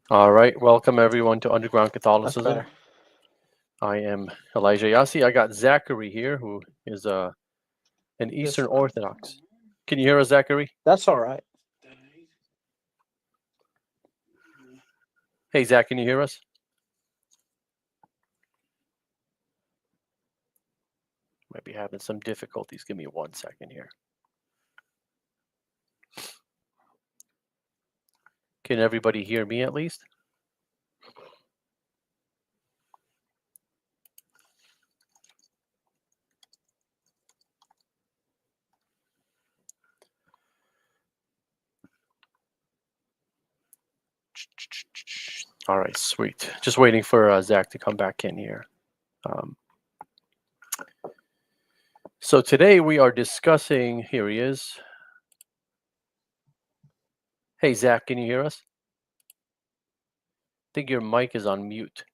All right, welcome everyone to Underground That's Catholicism. better. I am Yasi. I got Zachary here, who is an This Eastern way. Orthodox. Can you hear us, Zachary? That's all right. Hey, Zach, can you hear us? Might be having some difficulties. Give me 1 second here. Can everybody hear me at least? All right, sweet. Just waiting for Zach to come back in here. Um, so today we are discussing. Here he is. Hey, Zach, can you hear us? I think your mic is on mute.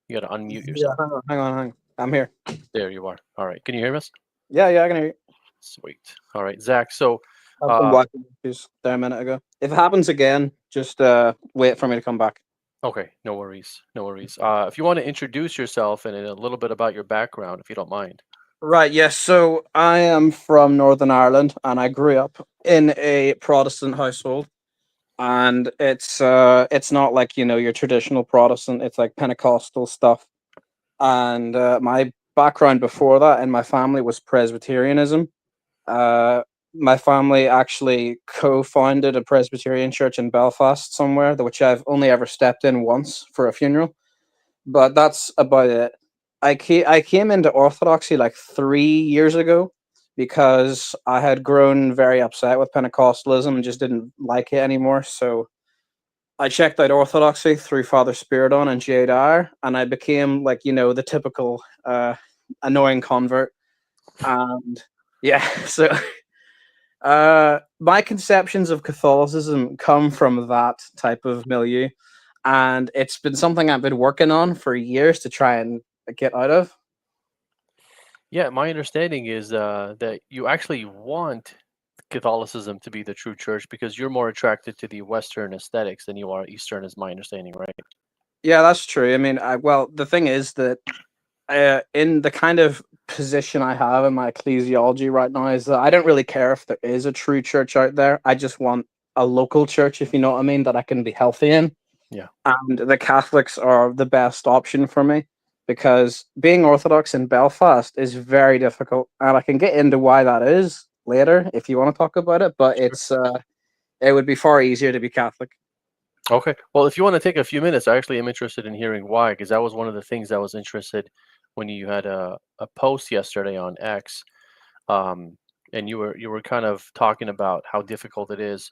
You got to unmute Yeah, yourself. hang on. I'm here. There you are. All right. Can you hear us? Yeah, I can hear you. Sweet. All right, Zach. So, Had some uh, Wi-Fi issues there a minute ago. If it happens again, just wait for me to come back. okay, no worries, no worries. If you want to introduce yourself and a little bit about your background, if you don't mind. Right, yes. So I am from Northern Ireland, and I grew up in a Protestant household. And it's not like your traditional Protestant. It's like Pentecostal stuff. And my background before that in my family was Presbyterianism. Uh, my family actually co-founded a Presbyterian church in Belfast somewhere, which I've only ever stepped in once for a funeral. But that's about it. I came into Orthodoxy like 3 years ago because I had grown very upset with Pentecostalism and just didn't like it anymore. So I checked out Orthodoxy through Father Spiridon and Jay Dyer, and I became like the typical annoying convert. And yeah, so my conceptions of Catholicism come from that type of milieu, and it's been something I've been working on for years to try and get out of. Yeah, my understanding is that you actually want Catholicism to be the true church because you're more attracted to the Western aesthetics than you are Eastern, is my understanding, right? Yeah, that's true. I mean, well, the thing is that in the kind of position I have in my ecclesiology right now is that I don't really care if there is a true church out there. I just want a local church, if you know what I mean, that I can be healthy in. Yeah. And the Catholics are the best option for me because being Orthodox in Belfast is very difficult, and I can get into why that is later if you want to talk about it. But Sure. it would be far easier to be Catholic. Okay. Well, if you want to take a few minutes, I actually am interested in hearing why, because that was one of the things I was interested when you had a post yesterday on X, um, and you were kind of talking about how difficult it is.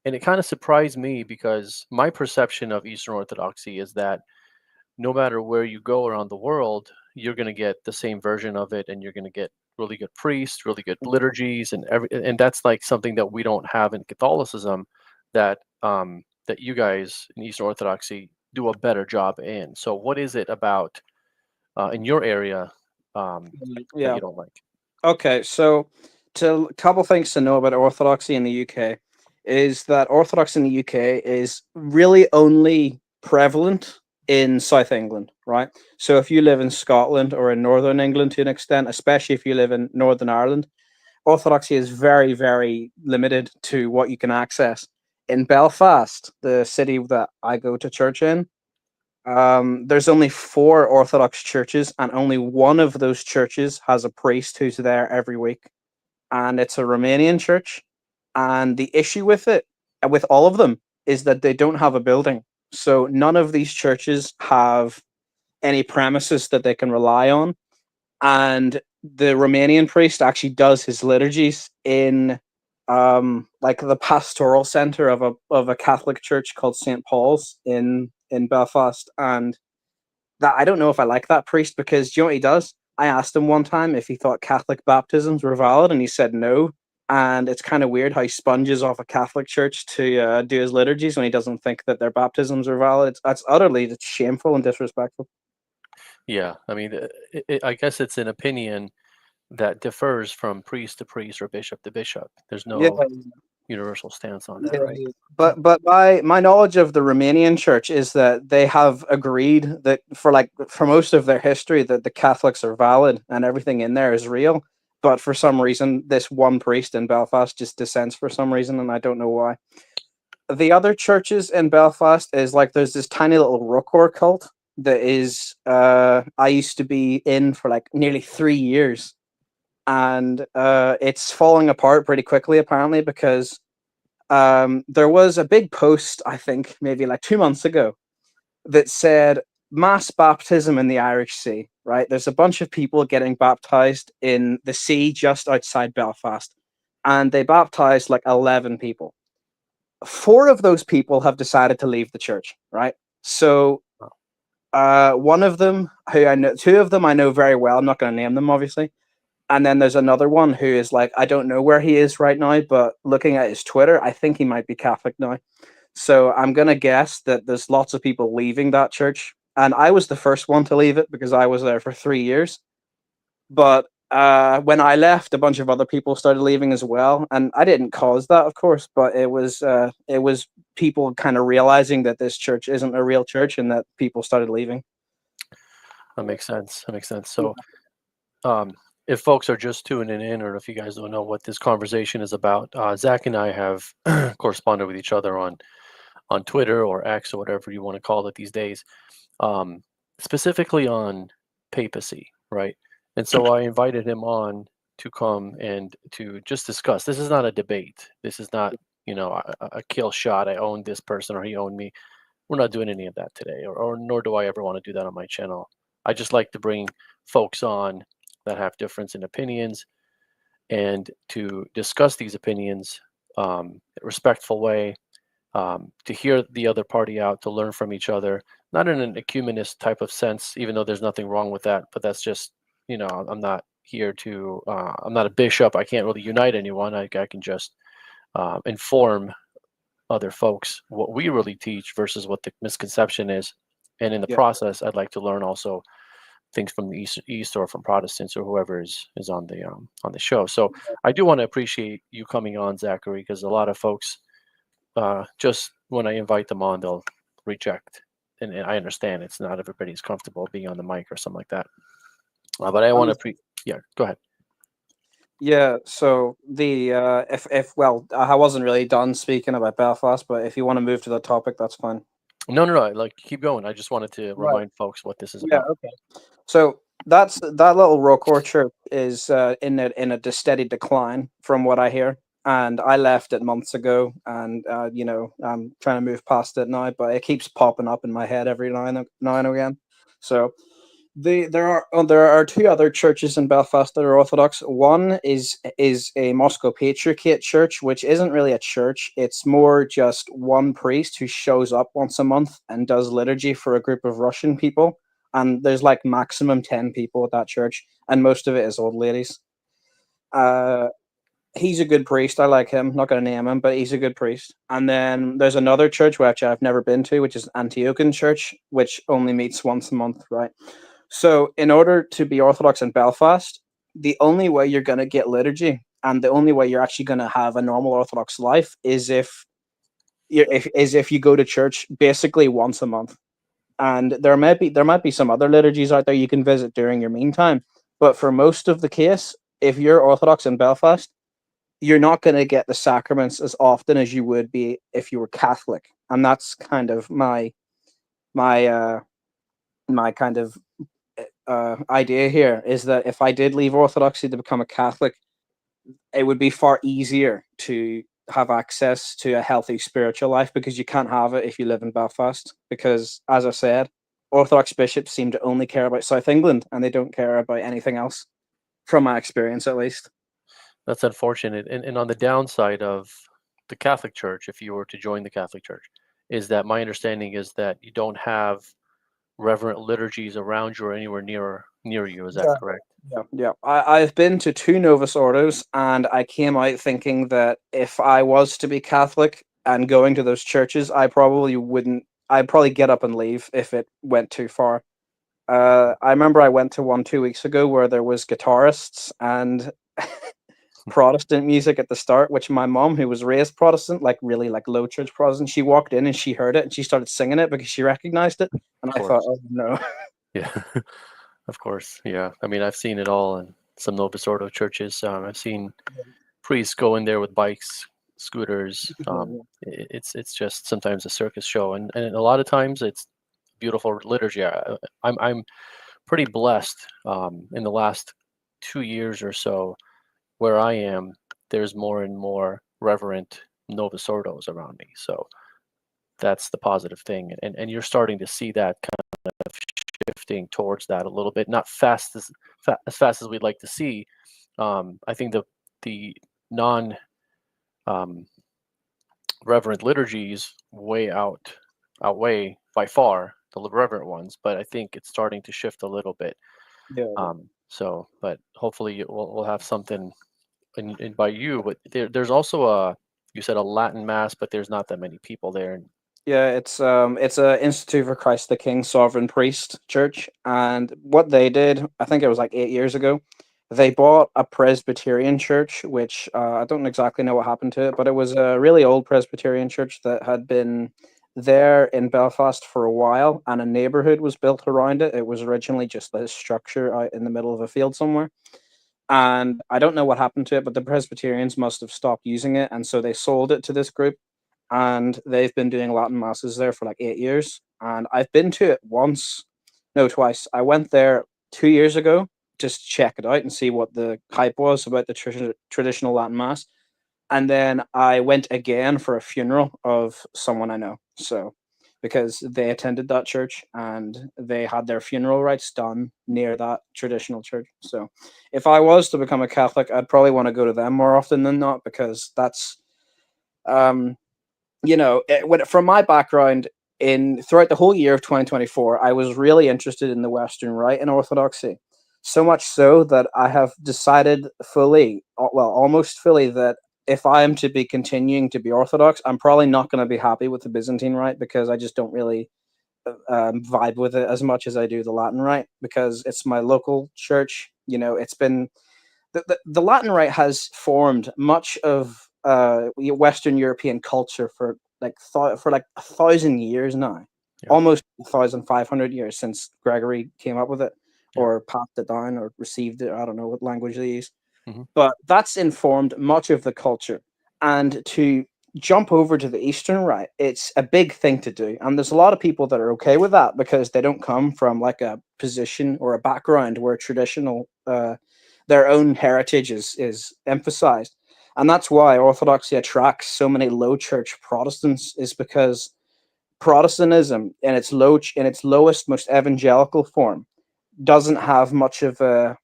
And it kind of surprised me because my perception of Eastern Orthodoxy is that no matter where you go around the world, you're going to get the same version of it, and you're going to get really good priests, really good liturgies, and that's like something that we don't have in Catholicism, that you guys in Eastern Orthodoxy do a better job in. So, what is it about in your area um, that Yeah. you don't like? Okay, so to a couple things to know about Orthodoxy in the UK is that Orthodox in the UK is really only prevalent in South England, right? So if you live in Scotland or in Northern England to an extent, especially if you live in Northern Ireland, Orthodoxy is very, very limited to what you can access. In Belfast, the city that I go to church in, there's only four Orthodox churches, and only one of those churches has a priest who's there every week, and it's a Romanian church. And the issue with it, with all of them, is that they don't have a building. So none of these churches have any premises that they can rely on. And the Romanian priest actually does his liturgies in like the pastoral center of a Catholic church called St. Paul's in Belfast. And that I don't know if I like that priest because do you know what he does? I asked him one time if he thought Catholic baptisms were valid, and he said no. And it's kind of weird how he sponges off a Catholic church to do his liturgies when he doesn't think that their baptisms are valid. That's utterly shameful and disrespectful. Yeah, I mean, I guess it's an opinion that differs from priest to priest or bishop to bishop. There's Yeah, no universal stance on that, right? But my knowledge of the Romanian Church is that they have agreed that for most of their history that the Catholics are valid and everything in there is real. But for some reason, this one priest in Belfast just dissents for some reason, and I don't know why. The other churches in Belfast is like there's this tiny little Rookor cult that is I used to be in for like nearly 3 years, and it's falling apart pretty quickly apparently because there was a big post, I think maybe like 2 months ago, that said mass baptism in the Irish Sea, right? There's a bunch of people getting baptized in the sea just outside Belfast, and they baptized like 11 people. 4 of those people have decided to leave the church, right? So one of them who I know, 2 of them I know very well. I'm not going to name them, obviously. And then there's another one who is like, I don't know where he is right now, but looking at his Twitter, I think he might be Catholic now. So I'm going to guess that there's lots of people leaving that church. And I was the first one to leave it because I was there for 3 years. But when I left, a bunch of other people started leaving as well. And I didn't cause that, of course, but it was people kind of realizing that this church isn't a real church and that people started leaving. That makes sense. That makes sense. So, if folks are just tuning in, or if you guys don't know what this conversation is about, Zach and I have corresponded with each other on Twitter or X or whatever you want to call it these days, specifically on papacy, right? And so I invited him on to come and to just discuss. This is not a debate. This is not, a kill shot. I own this person or he owned me. We're not doing any of that today, or nor do I ever want to do that on my channel. I just like to bring folks on that have difference in opinions and to discuss these opinions respectful way, to hear the other party out, to learn from each other, not in an ecumenist type of sense, even though there's nothing wrong with that. But that's just, I'm not here to, I'm not a bishop. I can't really unite anyone. I can just inform other folks what we really teach versus what the misconception is. And in the process, I'd like to learn also things from the east or from Protestants or whoever is on the show. So I do want to appreciate you coming on, Zachary, because a lot of folks just when I invite them on, they'll reject, and I understand it's not everybody's comfortable being on the mic or something like that. But I want to go ahead. Yeah, so the if well, I wasn't really done speaking about Belfast, but if you want to move to the topic, that's fine. No, like keep going. I just wanted to remind folks what this is about. Okay. So that little Rockor church is in a steady decline from what I hear, and I left it months ago, and I'm trying to move past it now, but it keeps popping up in my head every now and again. So there are 2 other churches in Belfast that are Orthodox. One is a Moscow Patriarchate church, which isn't really a church. It's more just one priest who shows up once a month and does liturgy for a group of Russian people. And there's like maximum 10 people at that church, and most of it is old ladies. He's a good priest. I like him. Not going to name him, but he's a good priest. And then there's another church which I've never been to, which is Antiochian Church, which only meets once a month, right? So in order to be Orthodox in Belfast, the only way you're going to get liturgy and the only way you're actually going to have a normal Orthodox life is if you go to church basically once a month. And there might be some other liturgies out there you can visit during your meantime, but for most of the case, if you're Orthodox in Belfast, you're not going to get the sacraments as often as you would be if you were Catholic. And that's kind of my kind of idea here, is that if I did leave Orthodoxy to become a Catholic, it would be far easier to have access to a healthy spiritual life, because you can't have it if you live in Belfast. Because, as I said, Orthodox bishops seem to only care about South England and they don't care about anything else, from my experience at least. That's unfortunate. And on the downside of the Catholic Church, if you were to join the Catholic Church, is that my understanding is that you don't have reverent liturgies around you or anywhere near you. Is that correct? Yeah. I've been to 2 Novus Ordos, and I came out thinking that if I was to be Catholic and going to those churches, I'd probably get up and leave if it went too far. I remember I went to one 2 weeks ago where there was guitarists, and Protestant music at the start, which my mom, who was raised Protestant, like really like low church Protestant, she walked in and she heard it and she started singing it because she recognized it. And Of I thought, course. oh no. Yeah. Of course. Yeah. I mean, I've seen it all in some Novus Ordo churches. I've seen priests go in there with bikes, scooters. It's just sometimes a circus show, and a lot of times it's beautiful liturgy. I'm pretty blessed in the last 2 years or so where I am. There's more and more reverent Novus Ordos around me, so that's the positive thing, and you're starting to see that kind of shifting towards that a little bit, not as fast as we'd like to see. I think the non um, reverent liturgies outweigh by far the reverent ones, but I think it's starting to shift a little bit. Yeah. So, but hopefully we'll have something in by you. But there's also a you said a Latin mass, but there's not that many people there. And Yeah, it's a Institute for Christ the King Sovereign Priest Church, and what they did, I think it was like 8 years ago, they bought a Presbyterian church, which I don't exactly know what happened to it, but it was a really old Presbyterian church that had been there in Belfast for a while, and a neighborhood was built around it. It was originally just this structure out in the middle of a field somewhere, and I don't know what happened to it, but the Presbyterians must have stopped using it, and so they sold it to this group, and they've been doing Latin masses there for like 8 years. And I've been to it once, no, twice. I went there 2 years ago just to check it out and see what the hype was about the traditional Latin mass. And then I went again for a funeral of someone I know. So, because they attended that church and they had their funeral rites done near that traditional church. So, if I was to become a Catholic, I'd probably want to go to them more often than not because that's um from my background in throughout the whole year of 2024, I was really interested in the Western Rite and Orthodoxy. So much so that I have decided fully, well, almost fully, that if I am to be continuing to be Orthodox, I'm probably not going to be happy with the Byzantine Rite because I just don't really vibe with it as much as I do the Latin Rite because it's my local church. It's been the Latin Rite has formed much of Western European culture for for like 1,000 years now, yeah, almost 1,500 years since Gregory came up with it yeah, or passed it down or received it. I don't know what language they use, hmm but that's informed much of the culture. And to jump over to the Eastern Rite, it's a big thing to do, and there's a lot of people that are okay with that because they don't come from like a position or a background where traditional their own heritage is emphasized. And that's why Orthodoxy attracts so many low church Protestants, is because Protestantism in its lowest, most evangelical form doesn't have much of a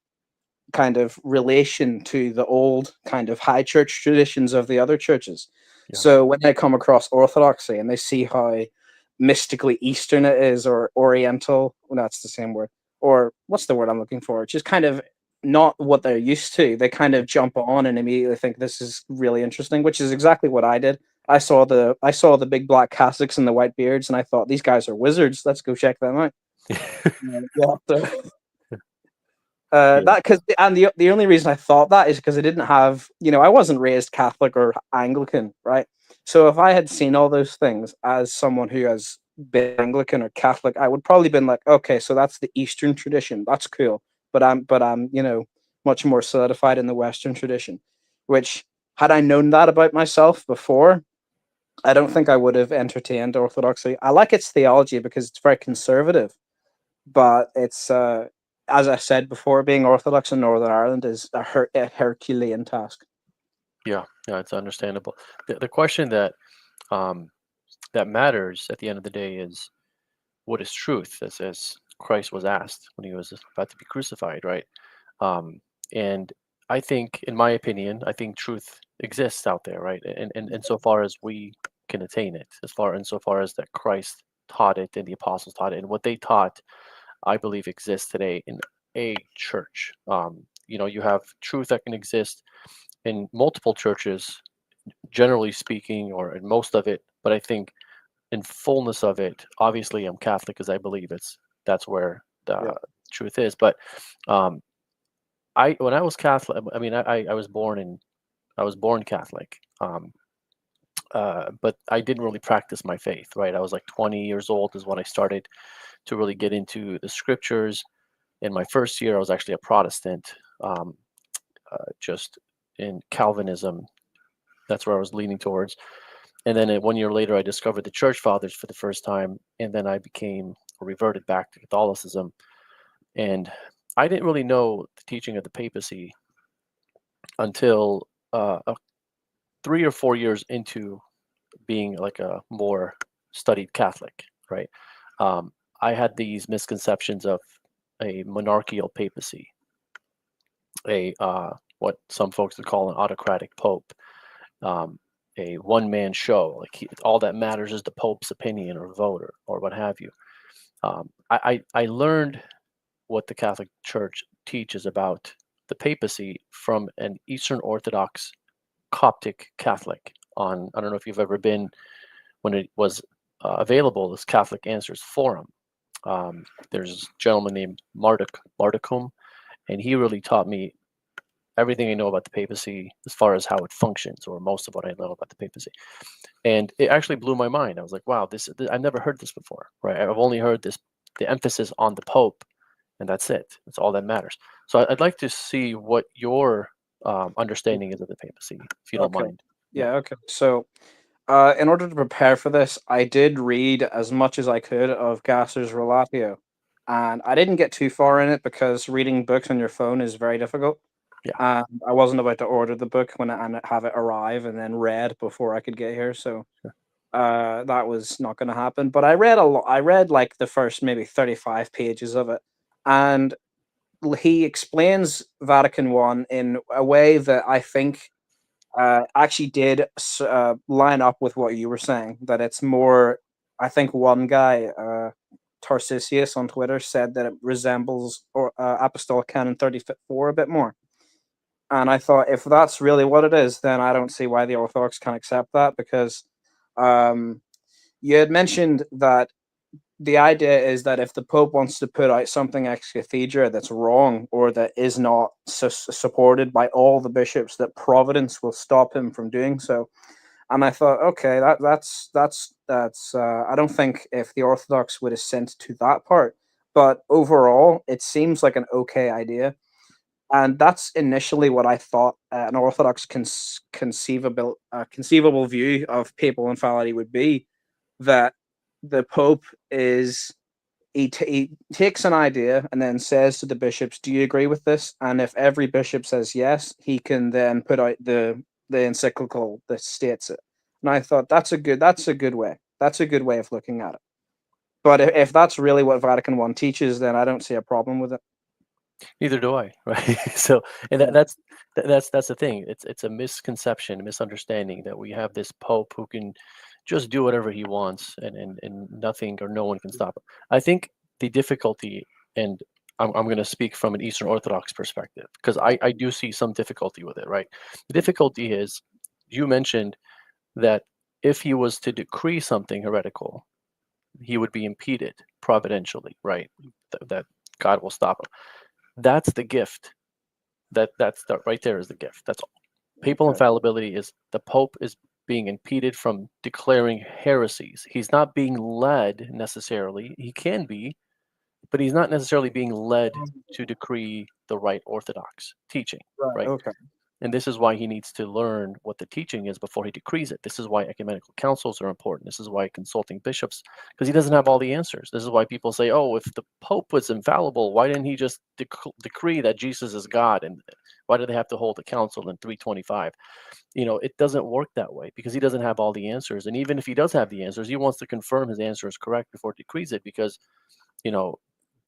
kind of relation to the old kind of high church traditions of the other churches. yeah, So when they come across Orthodoxy and they see how mystically Eastern it is, or Oriental, well, that's the same word, or what's the word I'm looking for? Just kind of not what they're used to. They kind of jump on and immediately think this is really interesting, which is exactly what I did. I saw the big black cassocks and the white beards, and I thought these guys are wizards. Let's go check them out. Yeah, so yeah, that because and the only reason I thought that is because I didn't have, I wasn't raised Catholic or Anglican, right? So if I had seen all those things as someone who has been Anglican or Catholic, I would probably been like, okay, so that's the Eastern tradition. That's cool. But I'm much more solidified in the Western tradition, which had I known that about myself before, I don't think I would have entertained Orthodoxy. I like its theology because it's very conservative, but it's as I said before, being Orthodox in Northern Ireland is a Herculean task. yeah, yeah. It's understandable. The question um, that matters at the end of the day is what is truth, as Christ was asked when he was about to be crucified, right? Um, and I think, in my opinion, I think truth exists out there, right? And so far as we can attain it, insofar as that Christ taught it and the apostles taught it, and what they taught, I believe exists today in a church. You have truth that can exist in multiple churches, generally speaking, or in most of it. But I think in fullness of it, obviously, I'm Catholic because I believe that's where the Yeah. truth is. But um, I when I was Catholic, I mean, I was born in I was born Catholic. But I didn't really practice my faith, right? I was like 20 years old is when I started to really get into the scriptures. In my first year, I was actually a Protestant, just in Calvinism. That's where I was leaning towards. And then 1 year later, I discovered the church fathers for the first time. And then I became reverted back to Catholicism. And I didn't really know the teaching of the papacy until 3 or 4 years into being like a more studied Catholic, right? I had these misconceptions of a monarchical papacy, a what some folks would call an autocratic pope, um, a one-man show. Like all that matters is the pope's opinion or vote or what have you. I learned what the Catholic Church teaches about the papacy from an Eastern Orthodox Coptic Catholic. On I don't know if you've ever been when it was available, this Catholic Answers Forum. There's a gentleman named Mardicum, and he really taught me everything I know about the papacy as far as how it functions, or most of what I know about the papacy. And it actually blew my mind. I was like, wow, this I've never heard this before, right? I've only heard the emphasis on the Pope, and that's it. That's all that matters. So I'd like to see what your understanding is of the papacy, if you don't Okay. mind. Yeah. Yeah. Okay. So, in order to prepare for this, I did read as much as I could of Gasser's Relatio, and I didn't get too far in it because reading books on your phone is very difficult. Yeah. And I wasn't about to order the book and have it arrive and then read before I could get here, so that was not going to happen. But I read a lot. I read like the first maybe 35 pages of it, and he explains Vatican I in a way that I think actually did line up with what you were saying. That it's more. I think one guy, Tarsicius on Twitter, said that it resembles Apostolic Canon 34 a bit more. And I thought, if that's really what it is, then I don't see why the Orthodox can accept that, because um, you had mentioned that the idea is that if the Pope wants to put out something ex cathedra that's wrong or that is not supported by all the bishops, that Providence will stop him from doing so. And I thought, okay, that's. I don't think if the Orthodox would assent to that part, but overall, it seems like an okay idea. And that's initially what I thought an Orthodox conceivable view of papal infallibility would be. That the Pope is he takes an idea and then says to the bishops, "Do you agree with this?" And if every bishop says yes, he can then put out the encyclical that states it. And I thought that's a good way. That's a good way of looking at it. But if that's really what Vatican I teaches, then I don't see a problem with it. Neither do I, right? So, and Yeah. that's the thing. It's a misconception, a misunderstanding that we have this pope who can just do whatever he wants, and nothing or no one can stop him. I think the difficulty, and I'm going to speak from an Eastern Orthodox perspective, because I do see some difficulty with it, right? The difficulty is, you mentioned that if he was to decree something heretical, he would be impeded providentially, right? That God will stop him. That's the gift. That's that right there is the gift. That's all. Papal Okay. infallibility is the Pope is being impeded from declaring heresies. He's not being led necessarily. He can be, but he's not necessarily being led to decree the right Orthodox teaching, Right. right? Okay. And this is why he needs to learn what the teaching is before he decrees it. This is why ecumenical councils are important. This is why consulting bishops, because he doesn't have all the answers. This is why people say, oh, if the Pope was infallible, why didn't he just decree that Jesus is God? And why do they have to hold a council in 325? It doesn't work that way, because he doesn't have all the answers. And even if he does have the answers, he wants to confirm his answer is correct before he decrees it, because you know,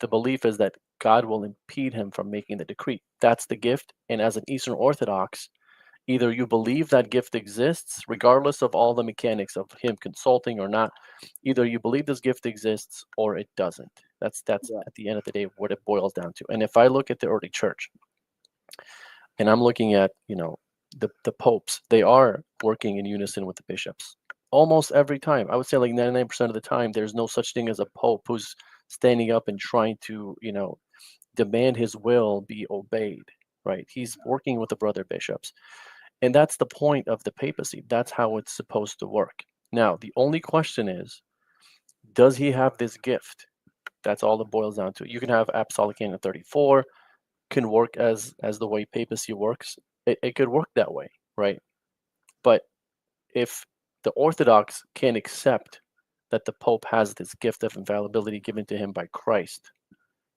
the belief is that God will impede him from making the decree. That's the gift. And as an Eastern Orthodox, either you believe that gift exists, regardless of all the mechanics of him consulting or not. Either you believe this gift exists or it doesn't. That's Yeah. at the end of the day what it boils down to. And if I look at the early church, and I'm looking at the popes, they are working in unison with the bishops almost every time. I would say like 99% of the time, there's no such thing as a pope who's standing up and trying to demand his will be obeyed, right? He's working with the brother bishops. And that's the point of the papacy. That's how it's supposed to work. Now, the only question is, does he have this gift? That's all it boils down to. You can have Apostolic Canon 34, can work as the way papacy works. It could work that way, right? But if the Orthodox can't accept that the Pope has this gift of infallibility given to him by Christ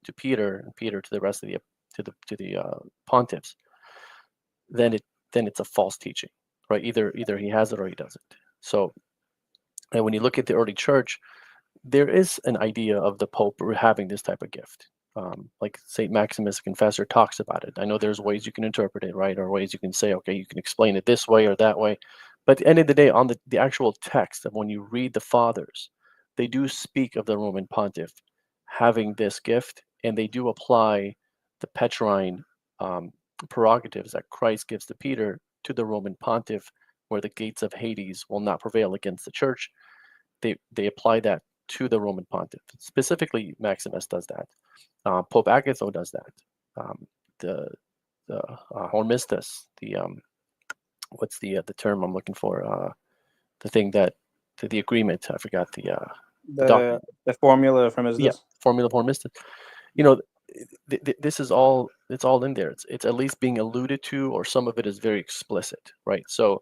to Peter, and Peter to the rest of the pontiffs, then it's a false teaching, right? Either he has it or he doesn't. So, and when you look at the early church, there is an idea of the Pope having this type of gift. Like Saint Maximus Confessor talks about it. I know there's ways you can interpret it, right? Or ways you can say, okay, you can explain it this way or that way. But at the end of the day, on the actual text of when you read the fathers, they do speak of the Roman pontiff having this gift, and they do apply the Petrine prerogatives that Christ gives to Peter to the Roman pontiff, where the gates of Hades will not prevail against the church. They apply that to the Roman pontiff. Specifically, Maximus does that. Pope Agatho does that. The Hormistus, what's the term I'm looking for? The thing that the agreement. I forgot the document. The formula from his Yeah, formula Hormistus. You know, this is all. It's all in there. It's at least being alluded to, or some of it is very explicit, right? So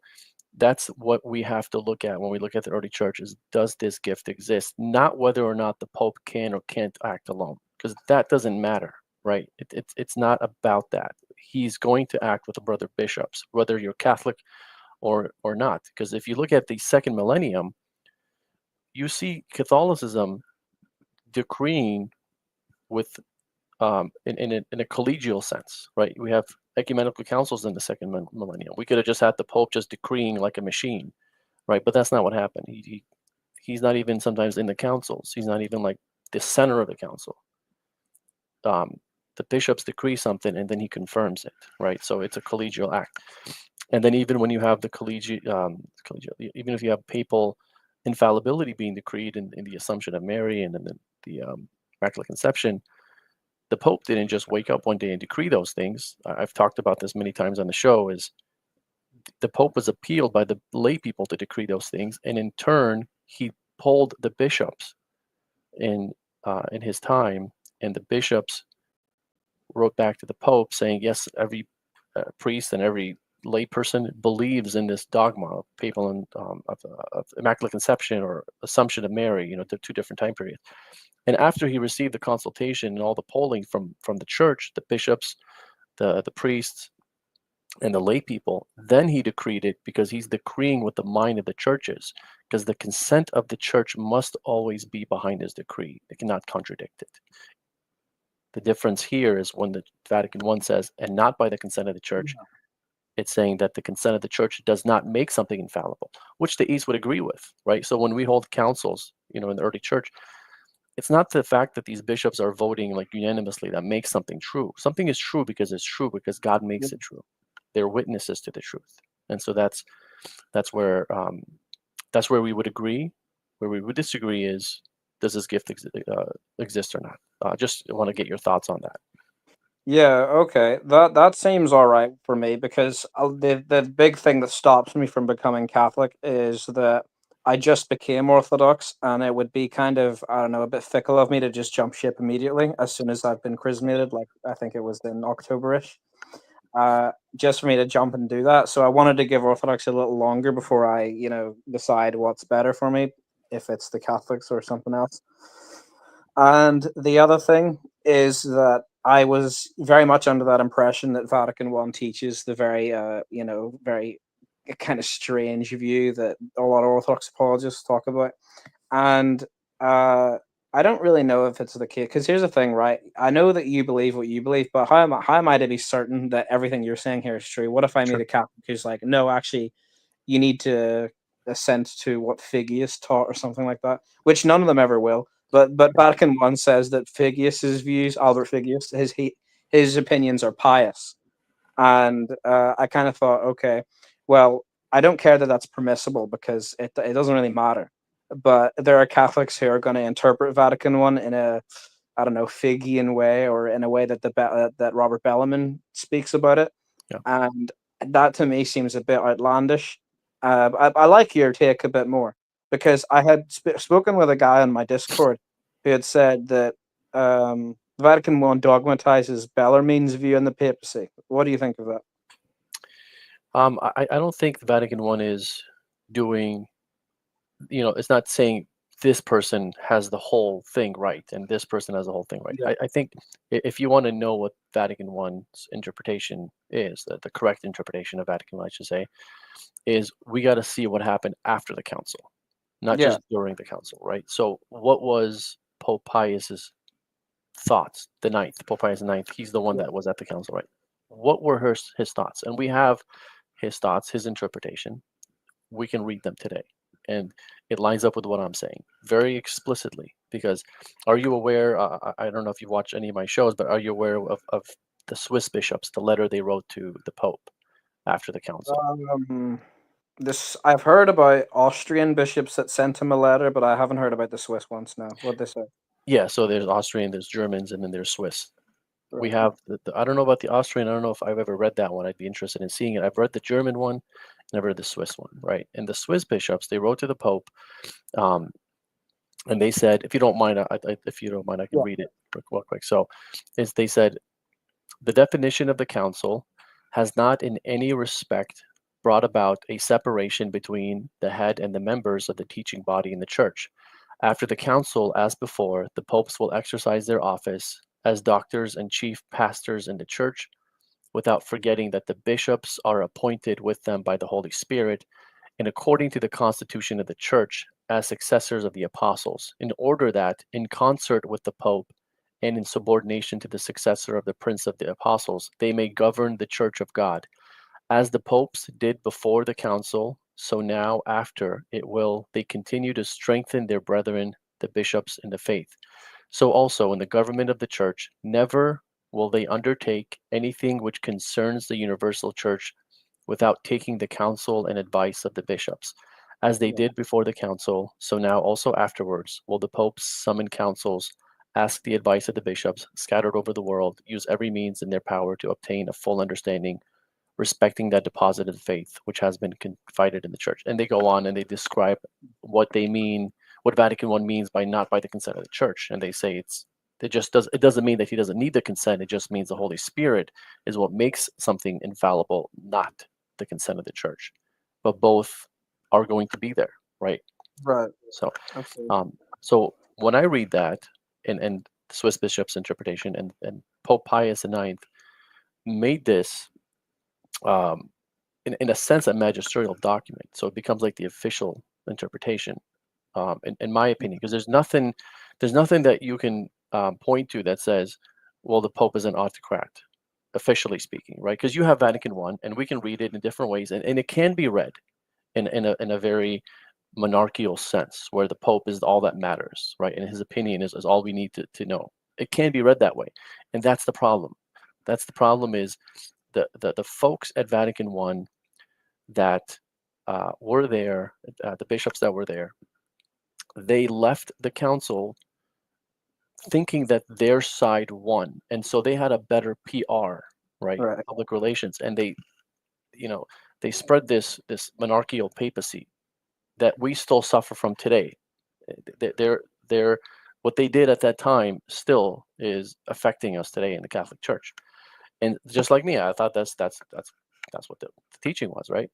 that's what we have to look at when we look at the early church is, does this gift exist? Not whether or not the Pope can or can't act alone, because that doesn't matter, right? It's not about that. He's going to act with the brother bishops, whether you're Catholic or not. Because if you look at the second millennium, you see Catholicism decreeing with in a collegial sense, right? We have ecumenical councils in the second millennium. We could have just had the Pope just decreeing like a machine, right? But that's not what happened. He's not even sometimes in the councils. He's not even like the center of the council. The bishops decree something and then he confirms it, right? So it's a collegial act. And then even when you have the even if you have papal infallibility being decreed in the Assumption of Mary and then the Immaculate Conception, the Pope didn't just wake up one day and decree those things. I've talked about this many times on the show. Is the Pope was appealed by the lay people to decree those things, and in turn, he polled the bishops in his time, and the bishops wrote back to the Pope saying, yes, every priest and every lay person believes in this dogma of papal and of Immaculate Conception or Assumption of Mary. You know, they're two different time periods. And after he received the consultation and all the polling from the church, the bishops, the priests, and the lay people, then he decreed it, because he's decreeing with the mind of the churches, because the consent of the church must always be behind his decree. It cannot contradict it. The difference here is when the Vatican I says, and not by the consent of the church, it's saying that the consent of the church does not make something infallible, which the East would agree with, right? So when we hold councils, you know, in the early church, it's not the fact that these bishops are voting like unanimously that makes something true. Something is true because it's true, because God makes it true. They're witnesses to the truth, and so that's where we would agree. Where we would disagree is, does this gift exist or not? Just want to get your thoughts on that. Yeah, okay. That seems all right for me, because the big thing that stops me from becoming Catholic is that I just became Orthodox, and it would be kind of, I don't know, a bit fickle of me to just jump ship immediately as soon as I've been chrismated, like I think it was in October-ish. Just for me to jump and do that. So I wanted to give Orthodoxy a little longer before I, decide what's better for me, if it's the Catholics or something else. And the other thing is that I was very much under that impression that Vatican I teaches the very, very kind of strange view that a lot of Orthodox apologists talk about. And I don't really know if it's the case, because here's the thing, right? I know that you believe what you believe, but how am I to be certain that everything you're saying here is true? What if I meet a Catholic who's like, no, actually, you need to assent to what Figius taught or something like that, which none of them ever will. But Vatican I says that Figius's views, Albert Figius, his opinions are pious, and I kind of thought, okay, well, I don't care that that's permissible, because it doesn't really matter. But there are Catholics who are going to interpret Vatican I in a, I don't know, Figian way, or in a way that that Robert Bellarmine speaks about it. Yeah. And that to me seems a bit outlandish. I like your take a bit more because I had spoken with a guy on my Discord who had said that Vatican I dogmatizes Bellarmine's view on the papacy. What do you think of that? I don't think the Vatican I is doing, it's not saying this person has the whole thing right and this person has the whole thing right. Yeah, I think if you want to know what Vatican I's interpretation is, the correct interpretation of Vatican I, I should say, is we got to see what happened after the council, not yeah, just during the council, right? So what was Pope Pius's thoughts? The ninth, Pope Pius the ninth, he's the one yeah, that was at the council, right? What were his thoughts? And we have his thoughts, his interpretation. We can read them today. And it lines up with what I'm saying very explicitly. Because are you aware? I don't know if you watch any of my shows, but are you aware of the Swiss bishops, the letter they wrote to the Pope after the council? Um, this I've heard about Austrian bishops that sent him a letter, but I haven't heard about the Swiss ones now. What they say? Yeah, so there's Austrian, there's Germans, and then there's Swiss. We Right. have I don't know about the Austrian. I don't know if I've ever read that one. I'd be interested in seeing it. I've read the German one, and I've read the Swiss one, right? And the Swiss bishops, they wrote to the Pope, um, and they said, if you don't mind, if you don't mind, I can Yeah. read it real quick. So, is they said the definition of the council has not in any respect brought about a separation between the head and the members of the teaching body in the church. After the council, as before, the popes will exercise their office as doctors and chief pastors in the church, without forgetting that the bishops are appointed with them by the Holy Spirit and according to the constitution of the church as successors of the apostles, in order that, in concert with the Pope and in subordination to the successor of the Prince of the Apostles, they may govern the church of God. As the popes did before the council, so now after it will they continue to strengthen their brethren, the bishops, in the faith. So also in the government of the church, never will they undertake anything which concerns the universal church without taking the counsel and advice of the bishops. As they Yeah. did before the council, so now also afterwards will the popes summon councils, ask the advice of the bishops scattered over the world, use every means in their power to obtain a full understanding respecting that deposit of faith which has been confided in the church. And they go on and they describe what they mean, what Vatican I means by not by the consent of the church. And they say it doesn't mean that he doesn't need the consent. It just means the Holy Spirit is what makes something infallible, not the consent of the church. But both are going to be there, right? Right. So Okay. so when I read that and Swiss bishop's interpretation and Pope Pius IX made this um, in a sense a magisterial document, so it becomes like the official interpretation, in my opinion, because there's nothing that you can point to that says, well, the Pope is an autocrat, officially speaking, right? Because you have Vatican I, and we can read it in different ways, and it can be read in a very monarchical sense, where the Pope is all that matters, right? And his opinion is all we need to know. It can be read that way, and that's the problem. That's the problem is the folks at Vatican I that were there, the bishops that were there, they left the council thinking that their side won, and so they had a better PR, right, Right. public relations, and you know, they spread this monarchical papacy that we still suffer from today. They're what they did at that time still is affecting us today in the Catholic Church. And just like me, I thought that's what the teaching was, right?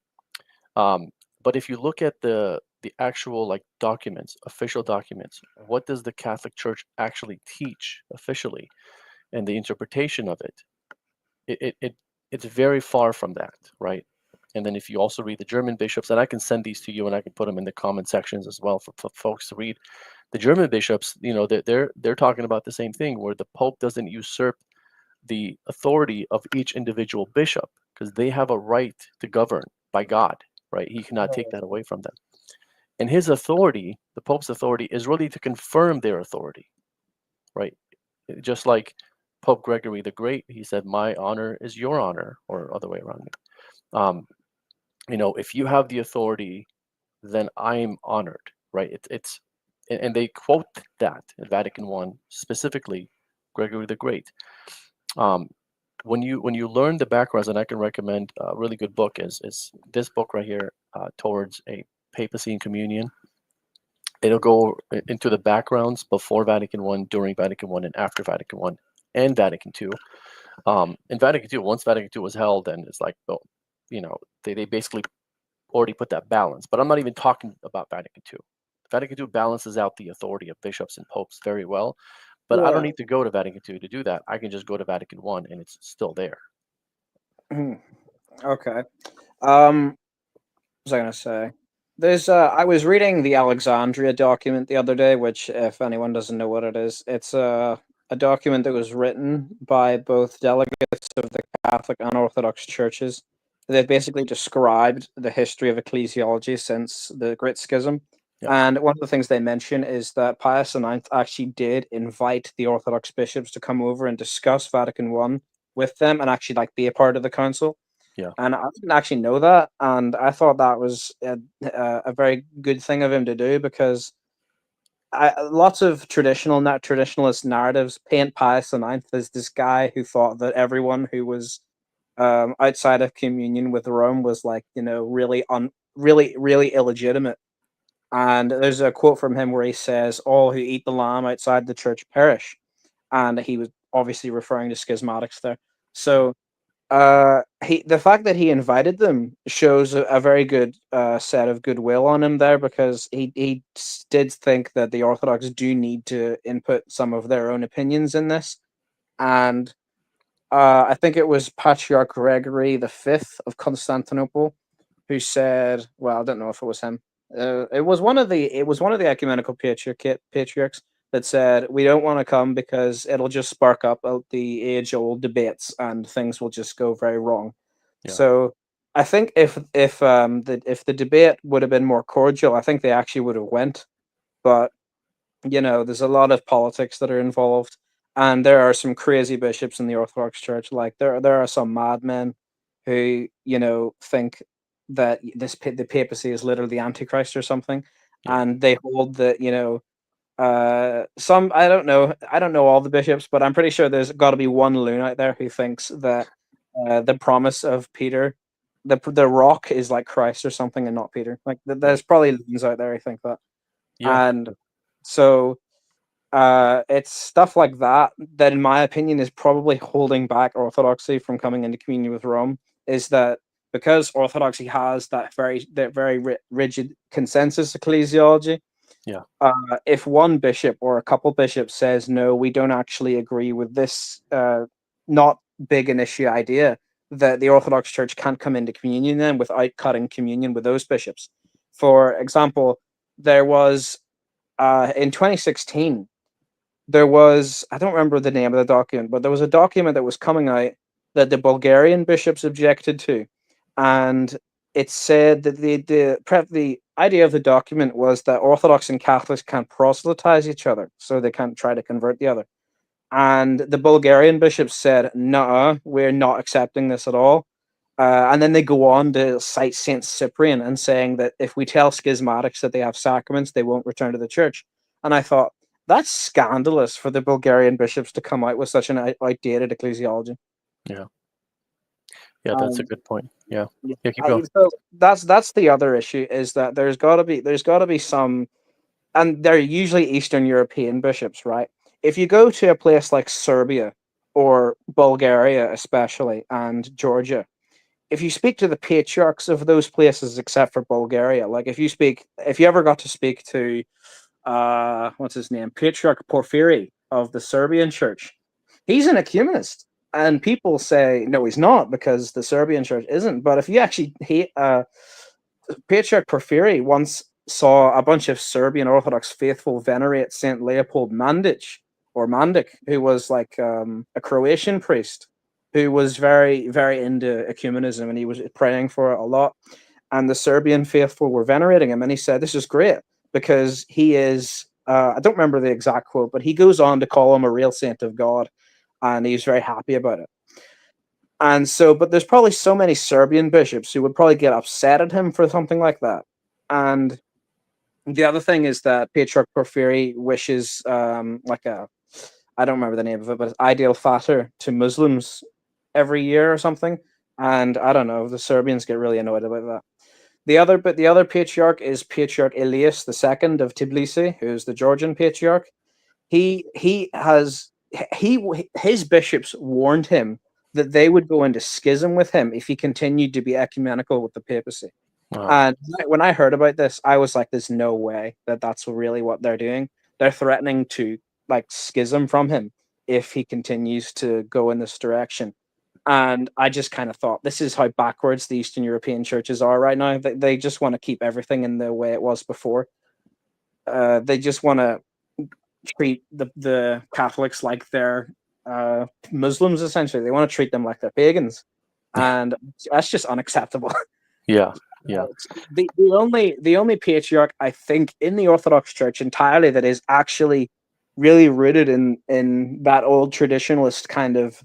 Um, but if you look at the actual like documents, official documents, what does the Catholic Church actually teach officially, and the interpretation of it, it it, it it's very far from that, right? And then if you also read the German bishops, and I can send these to you, and I can put them in the comment sections as well for folks to read. The German bishops, they're talking about the same thing, where the Pope doesn't usurp the authority of each individual bishop because they have a right to govern by God, right? He cannot take that away from them. And his authority, the Pope's authority, is really to confirm their authority, right? Just like Pope Gregory the Great, he said, "My honor is your honor," or other way around. Um, if you have the authority, then I'm honored, right? And they quote that in Vatican I specifically, Gregory the Great. Um, when you learn the backgrounds, and I can recommend a really good book is this book right here, Towards a Papacy and Communion. It'll go into the backgrounds before Vatican I, during Vatican I, and after Vatican I, and Vatican II. In Vatican II, once Vatican II was held, and it's like, oh, they basically already put that balance. But I'm not even talking about Vatican II. Vatican II balances out the authority of bishops and popes very well, but I don't Yeah. need to go to Vatican II to do that. I can just go to Vatican I, and it's still there. Okay. What was I going to say? There's I was reading the Alexandria document the other day, which, if anyone doesn't know what it is, it's a document that was written by both delegates of the Catholic and Orthodox churches. They've basically described the history of ecclesiology since the Great Schism. Yeah. And one of the things they mention is that Pius IX actually did invite the Orthodox bishops to come over and discuss Vatican I with them and actually like be a part of the council. Yeah. And I didn't actually know that, and I thought that was a very good thing of him to do, because lots of traditionalist narratives paint Pius IX as this guy who thought that everyone who was outside of communion with Rome was like, really illegitimate. And there's a quote from him where he says, "All who eat the lamb outside the church perish," and he was obviously referring to schismatics there. So the fact that he invited them shows a very good set of goodwill on him there, because he did think that the Orthodox do need to input some of their own opinions in this. And I think it was Patriarch Gregory V of Constantinople who said, well, I don't know if it was him. It was one of the ecumenical patriarchs that said, we don't want to come because it'll just spark up the age-old debates and things will just go very wrong. Yeah. So I think if the debate would have been more cordial, I think they actually would have went. But there's a lot of politics that are involved, and there are some crazy bishops in the Orthodox Church. Like there are some madmen who think that the papacy is literally the Antichrist or something, Yeah. and they hold that some I don't know all the bishops, but I'm pretty sure there's got to be one loon out there who thinks that the promise of Peter, the rock, is like Christ or something and not Peter. Like there's probably loons out there who think that. Yeah. And so it's stuff like that in my opinion is probably holding back Orthodoxy from coming into communion with Rome, is that because Orthodoxy has that very rigid consensus ecclesiology. Yeah. If one bishop or a couple bishops says, no, we don't actually agree with this not big an issue idea, that the Orthodox Church can't come into communion then without cutting communion with those bishops. For example, there was in 2016, there was, I don't remember the name of the document, but there was a document that was coming out that the Bulgarian bishops objected to. And it said that the idea of the document was that Orthodox and Catholics can't proselytize each other, so they can't try to convert the other. And the Bulgarian bishops said, "No, we're not accepting this at all." And then they go on to cite Saint Cyprian and saying that if we tell schismatics that they have sacraments, they won't return to the church. And I thought, that's scandalous for the Bulgarian bishops to come out with such an outdated ecclesiology. Yeah. Yeah. That's a good point. Yeah. Yeah. Yeah. Keep going. So that's the other issue, is that there's got to be some, and they're usually Eastern European bishops, right? If you go to a place like Serbia or Bulgaria, especially, and Georgia, if you speak to the patriarchs of those places, except for Bulgaria, like if you ever got to speak to what's his name, Patriarch Porphyry of the Serbian Church, he's an ecumenist, and people say no, he's not, because the Serbian Church isn't. But if you actually hate Patriarch Porphyry once saw a bunch of Serbian Orthodox faithful venerate Saint Leopold Mandic, who was like a Croatian priest who was very, very into ecumenism, and he was praying for it a lot. And the Serbian faithful were venerating him, and he said, "This is great because he is." I don't remember the exact quote, but he goes on to call him a real saint of God, and he's very happy about it. And so, but there's probably so many Serbian bishops who would probably get upset at him for something like that. And the other thing is that Patriarch Porphyry wishes like a, I don't remember the name of it, but it's ideal fater to Muslims every year or something. And I don't know, the Serbians get really annoyed about that. The other patriarch is Patriarch Elias II of Tbilisi, who's the Georgian patriarch. His bishops warned him that they would go into schism with him if he continued to be ecumenical with the papacy. Wow. And when I heard about this, I was like, "There's no way that that's really what they're doing. They're threatening to like schism from him if he continues to go in this direction." And I just kind of thought, this is how backwards the Eastern European churches are right now. They just want to keep everything in the way it was before. They just want to treat the Catholics like they're Muslims, essentially. They want to treat them like they're pagans. And that's just unacceptable. Yeah. Yeah. The only patriarch I think in the Orthodox Church entirely that is actually really rooted in that old traditionalist kind of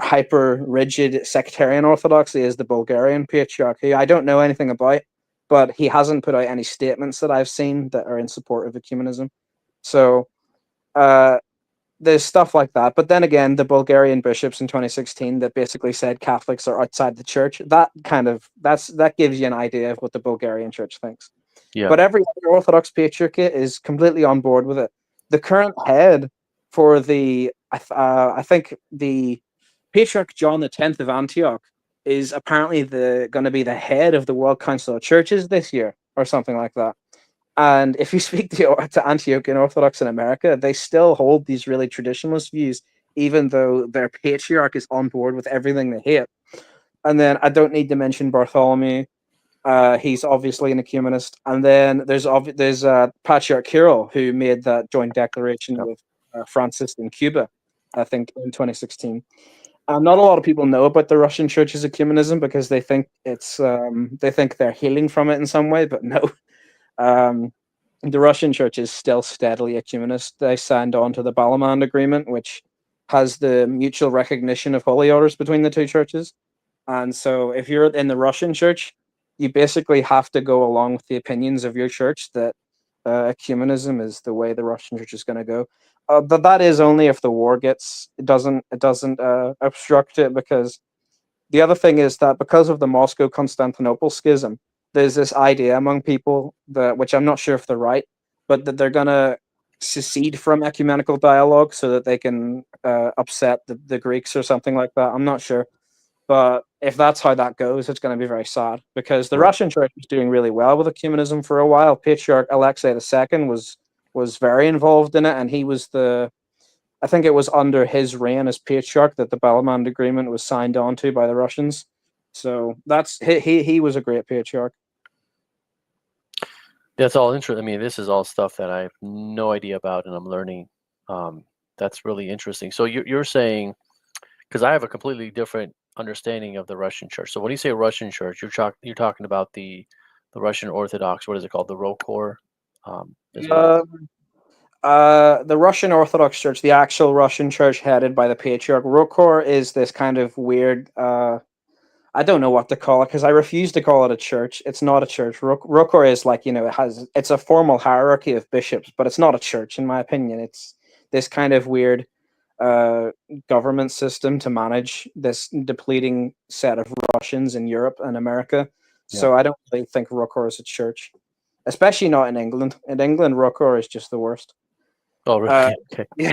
hyper rigid sectarian orthodoxy is the Bulgarian patriarch, who I don't know anything about, but he hasn't put out any statements that I've seen that are in support of ecumenism. So uh, there's stuff like that. But then again, the Bulgarian bishops in 2016 that basically said Catholics are outside the church. That gives you an idea of what the Bulgarian church thinks. Yeah. But every other Orthodox patriarchate is completely on board with it. The current head for I think the Patriarch John X of Antioch is apparently going to be the head of the World Council of Churches this year or something like that. And if you speak to Antiochian Orthodox in America, they still hold these really traditionalist views, even though their patriarch is on board with everything they hate. And then I don't need to mention Bartholomew. He's obviously an ecumenist. And then there's Patriarch Kirill, who made that joint declaration Yep. with Francis in Cuba, I think, in 2016. Not a lot of people know about the Russian Church's ecumenism because they think they think they're healing from it in some way, but no. The Russian Church is still steadily ecumenist. They signed on to the Balaman Agreement, which has the mutual recognition of holy orders between the two churches. And so if you're in the Russian Church, you basically have to go along with the opinions of your church that ecumenism is the way the Russian Church is going to go. But that is only if the war it doesn't obstruct it, because the other thing is that because of the Moscow-Constantinople schism, there's this idea among people that, which I'm not sure if they're right, but that they're going to secede from ecumenical dialogue so that they can upset the Greeks or something like that. I'm not sure. But if that's how that goes, it's going to be very sad, because the Right. Russian Church was doing really well with ecumenism for a while. Patriarch Alexei II was very involved in it, and he was I think it was under his reign as patriarch that the Balaman Agreement was signed on to by the Russians. So he was a great patriarch. That's all interesting. I mean, this is all stuff that I have no idea about, and I'm learning. That's really interesting. So you're saying, because I have a completely different understanding of the Russian Church. So when you say Russian Church, you're talking about the Russian Orthodox. What is it called? The Rokor, as well. The Russian Orthodox Church, the actual Russian Church headed by the Patriarch Rokor, is this kind of weird. I don't know what to call it because I refuse to call it a church. It's not a church. Rokor is like, it's a formal hierarchy of bishops, but it's not a church in my opinion. It's this kind of weird government system to manage this depleting set of Russians in Europe and America. Yeah. So I don't really think Rokor is a church, especially not in England. In England, Rokor is just the worst. Oh, really? Okay. Yeah,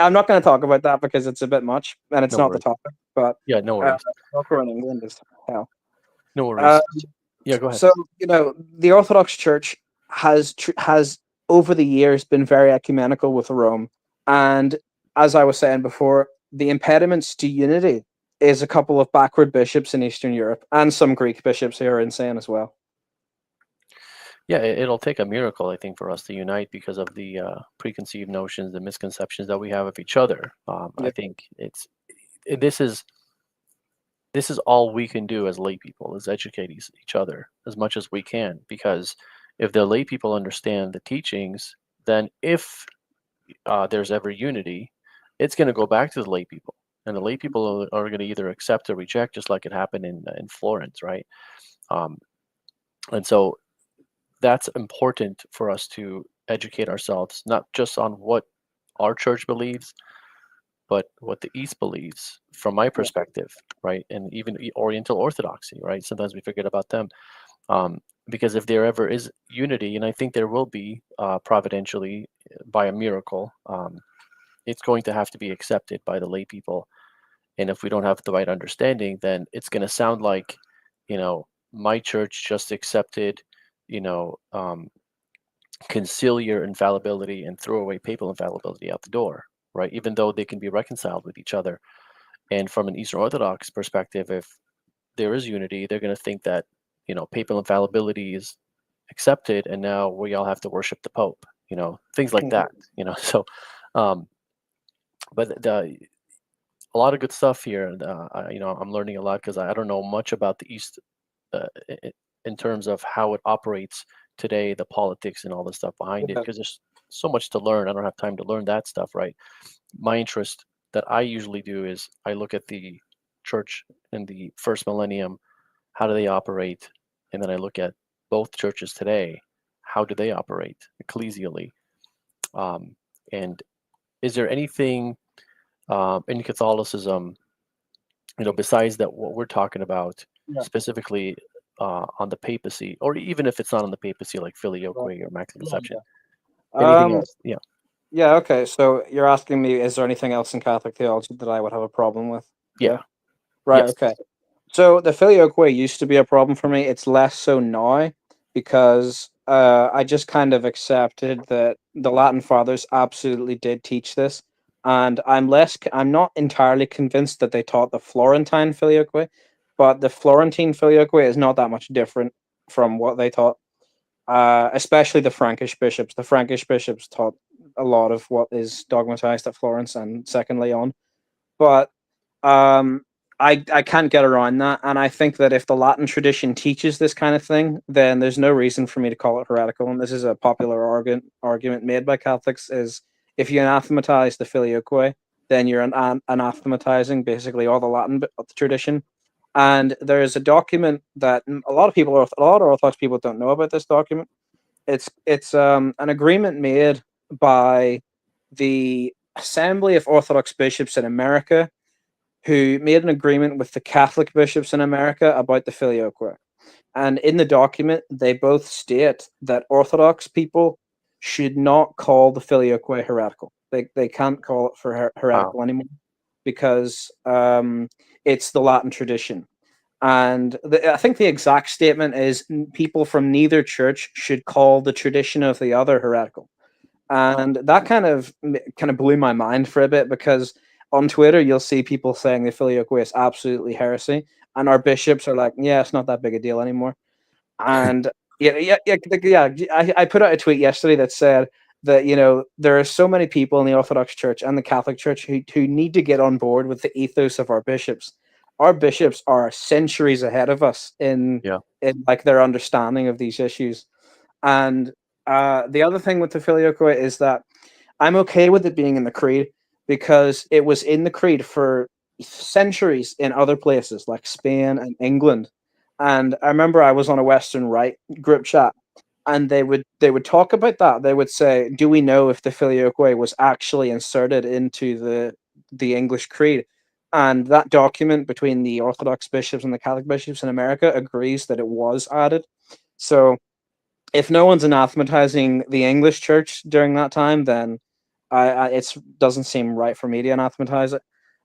I'm not going to talk about that because it's a bit much and it's No not the worries. topic. But Yeah, no worries. Rokor in England is hell. No worries. Uh, Yeah, go ahead. So the Orthodox Church has over the years been very ecumenical with Rome, and as I was saying before, the impediments to unity is a couple of backward bishops in Eastern Europe and some Greek bishops who are insane as well. Yeah, it'll take a miracle, I think, for us to unite because of the preconceived notions, the misconceptions that we have of each other. I Yeah. think this is all we can do as lay people, is educate each other as much as we can. Because if the lay people understand the teachings, then if there's ever unity, it's going to go back to the lay people, and the lay people are going to either accept or reject, just like it happened in Florence, right? And so that's important for us to educate ourselves, not just on what our church believes, but what the East believes, from my perspective, right? And even Oriental Orthodoxy, right? Sometimes we forget about them, because if there ever is unity, and I think there will be, providentially, by a miracle, it's going to have to be accepted by the lay people. And if we don't have the right understanding, then it's going to sound like, my church just accepted, you know, um, conciliar infallibility and throw away papal infallibility out the door, right? Even though they can be reconciled with each other. And from an Eastern Orthodox perspective, if there is unity, they're going to think that, papal infallibility is accepted, and now we all have to worship the Pope, things like that, So, um, but a lot of good stuff here. And, I'm learning a lot because I don't know much about the East, in terms of how it operates today, the politics and all the stuff behind it, Okay. because there's so much to learn. I don't have time to learn that stuff, right? My interest that I usually do is I look at the church in the first millennium, how do they operate? And then I look at both churches today, how do they operate ecclesially? And is there anything, in Catholicism, besides that, what we're talking about Yeah. specifically, on the papacy, or even if it's not on the papacy, like Filioque Right. or Immaculate Yeah. Conception, anything Um. else? Yeah. Yeah. Okay. So you're asking me, is there anything else in Catholic theology that I would have a problem with? Yeah. Yeah. Right. Yes. Okay. So the Filioque way used to be a problem for me. It's less so now because I just kind of accepted that the Latin fathers absolutely did teach this, and I'm not entirely convinced that they taught the Florentine Filioque way, but the Florentine Filioque way is not that much different from what they taught. Especially the Frankish bishops. The Frankish bishops taught a lot of what is dogmatized at Florence and secondly on, but um, I can't get around that, and I think that if the Latin tradition teaches this kind of thing, then there's no reason for me to call it heretical. And this is a popular argument made by Catholics: is if you anathematize the Filioque, then you're anathematizing basically all the Latin tradition. And there is a document that a lot of people, a lot of Orthodox people, don't know about this document. It's an agreement made by the Assembly of Orthodox Bishops in America, who made an agreement with the Catholic bishops in America about the Filioque. And in the document, they both state that Orthodox people should not call the Filioque heretical. They can't call it for Wow. heretical anymore because it's the Latin tradition. And I think the exact statement is people from neither church should call the tradition of the other heretical. And that kind of blew my mind for a bit because on Twitter you'll see people saying the Filioque is absolutely heresy, and our bishops are like, yeah, it's not that big a deal anymore. And I put out a tweet yesterday that said that there are so many people in the Orthodox Church and the Catholic Church who need to get on board with the ethos of our bishops. Our bishops are centuries ahead of us Yeah. in like their understanding of these issues. And the other thing with the Filioque is that I'm okay with it being in the creed because it was in the creed for centuries in other places like Spain and England. And I remember I was on a Western Rite group chat, and they would talk about that. They would say, "Do we know if the Filioque was actually inserted into the English creed?" And that document between the Orthodox bishops and the Catholic bishops in America agrees that it was added. So if no one's anathematizing the English church during that time, then it doesn't seem right for me to anathematize it.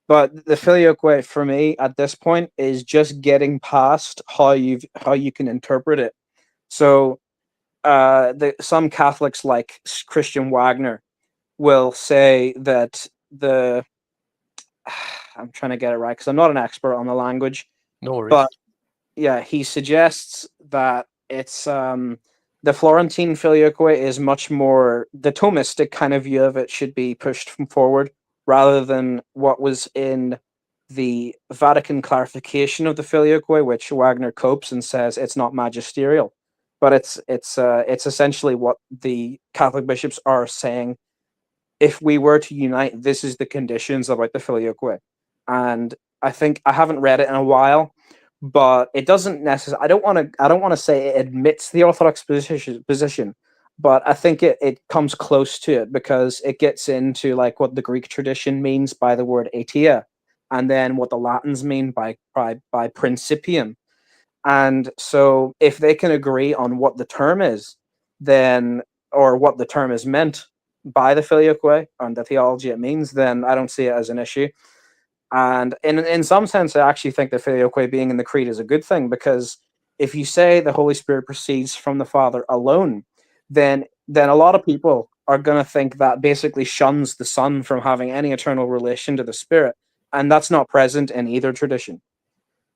But the Filioque for me at this point is just getting past how you can interpret it. So some Catholics like Christian Wagner will say that the I'm trying to get it right because I'm not an expert on the language, No but worries. yeah, he suggests that it's the Florentine Filioque is much more the Thomistic kind of view of it should be pushed forward rather than what was in the Vatican clarification of the Filioque, which Wagner copes and says it's not magisterial, but it's essentially what the Catholic bishops are saying. If we were to unite, this is the conditions about the Filioque, and I think I haven't read it in a while, but it doesn't necessarily. I don't want to. I don't want to say it admits the Orthodox position. but I think it comes close to it because it gets into like what the Greek tradition means by the word atia, and then what the Latins mean by principium. And so if they can agree on what the term is, then or what the term is meant by the Filioque and the theology it means, then I don't see it as an issue. And in some sense, I actually think the Filioque being in the creed is a good thing, because if you say the Holy Spirit proceeds from the Father alone, then a lot of people are going to think that basically shuns the Son from having any eternal relation to the Spirit, and that's not present in either tradition.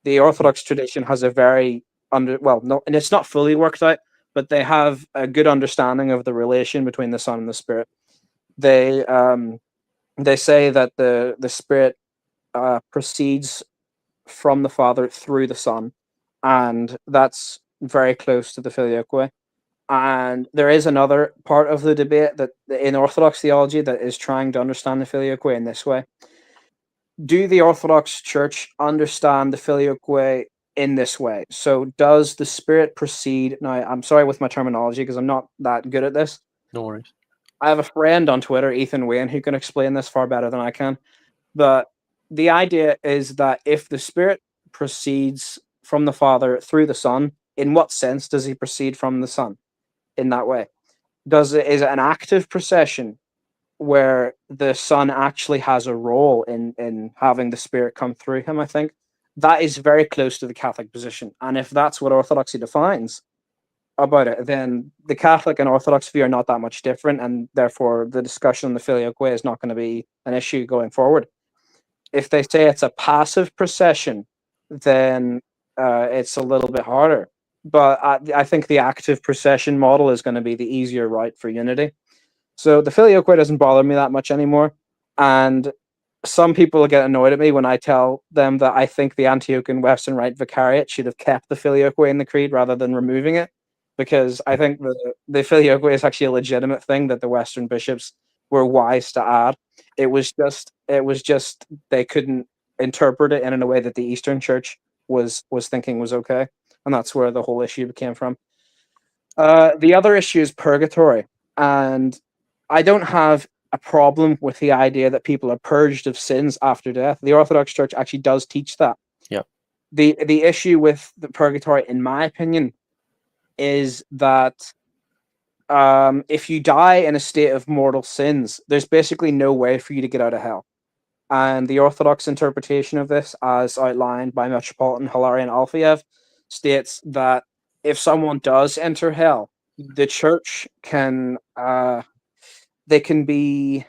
The Orthodox tradition has a very no, and it's not fully worked out, but they have a good understanding of the relation between the Son and the Spirit. They say that the Spirit proceeds from the Father through the Son, and that's very close to the Filioque. And there is another part of the debate that in Orthodox theology that is trying to understand the Filioque in this way. Do the Orthodox Church understand the Filioque in this way? So does the Spirit proceed? Now, I'm sorry with my terminology because I'm not that good at this. No worries. I have a friend on Twitter, Ethan Wayne, who can explain this far better than I can. But the idea is that if the Spirit proceeds from the Father through the Son, in what sense does he proceed from the Son in that way? Is it an active procession where the Son actually has a role in having the Spirit come through him? I think that is very close to the Catholic position. And if that's what Orthodoxy defines about it, then the Catholic and Orthodox view are not that much different, and therefore the discussion on the Filioque is not going to be an issue going forward. If they say it's a passive procession, then it's a little bit harder. But I think the active procession model is going to be the easier route for unity. So the Filioque doesn't bother me that much anymore. And some people get annoyed at me when I tell them that I think the Antiochian Western Rite Vicariate should have kept the Filioque in the creed rather than removing it, because I think the Filioque is actually a legitimate thing that the Western bishops were wise to add. It was just they couldn't interpret it in a way that the Eastern Church was thinking was okay, and that's where the whole issue came from. The other issue is purgatory, and I don't have a problem with the idea that people are purged of sins after death. The Orthodox Church actually does teach that. Yeah. The issue with the purgatory, in my opinion, is that if you die in a state of mortal sins, there's basically no way for you to get out of hell. And the Orthodox interpretation of this, as outlined by Metropolitan Hilarion Alfiev, states that if someone does enter hell, the church can they can be,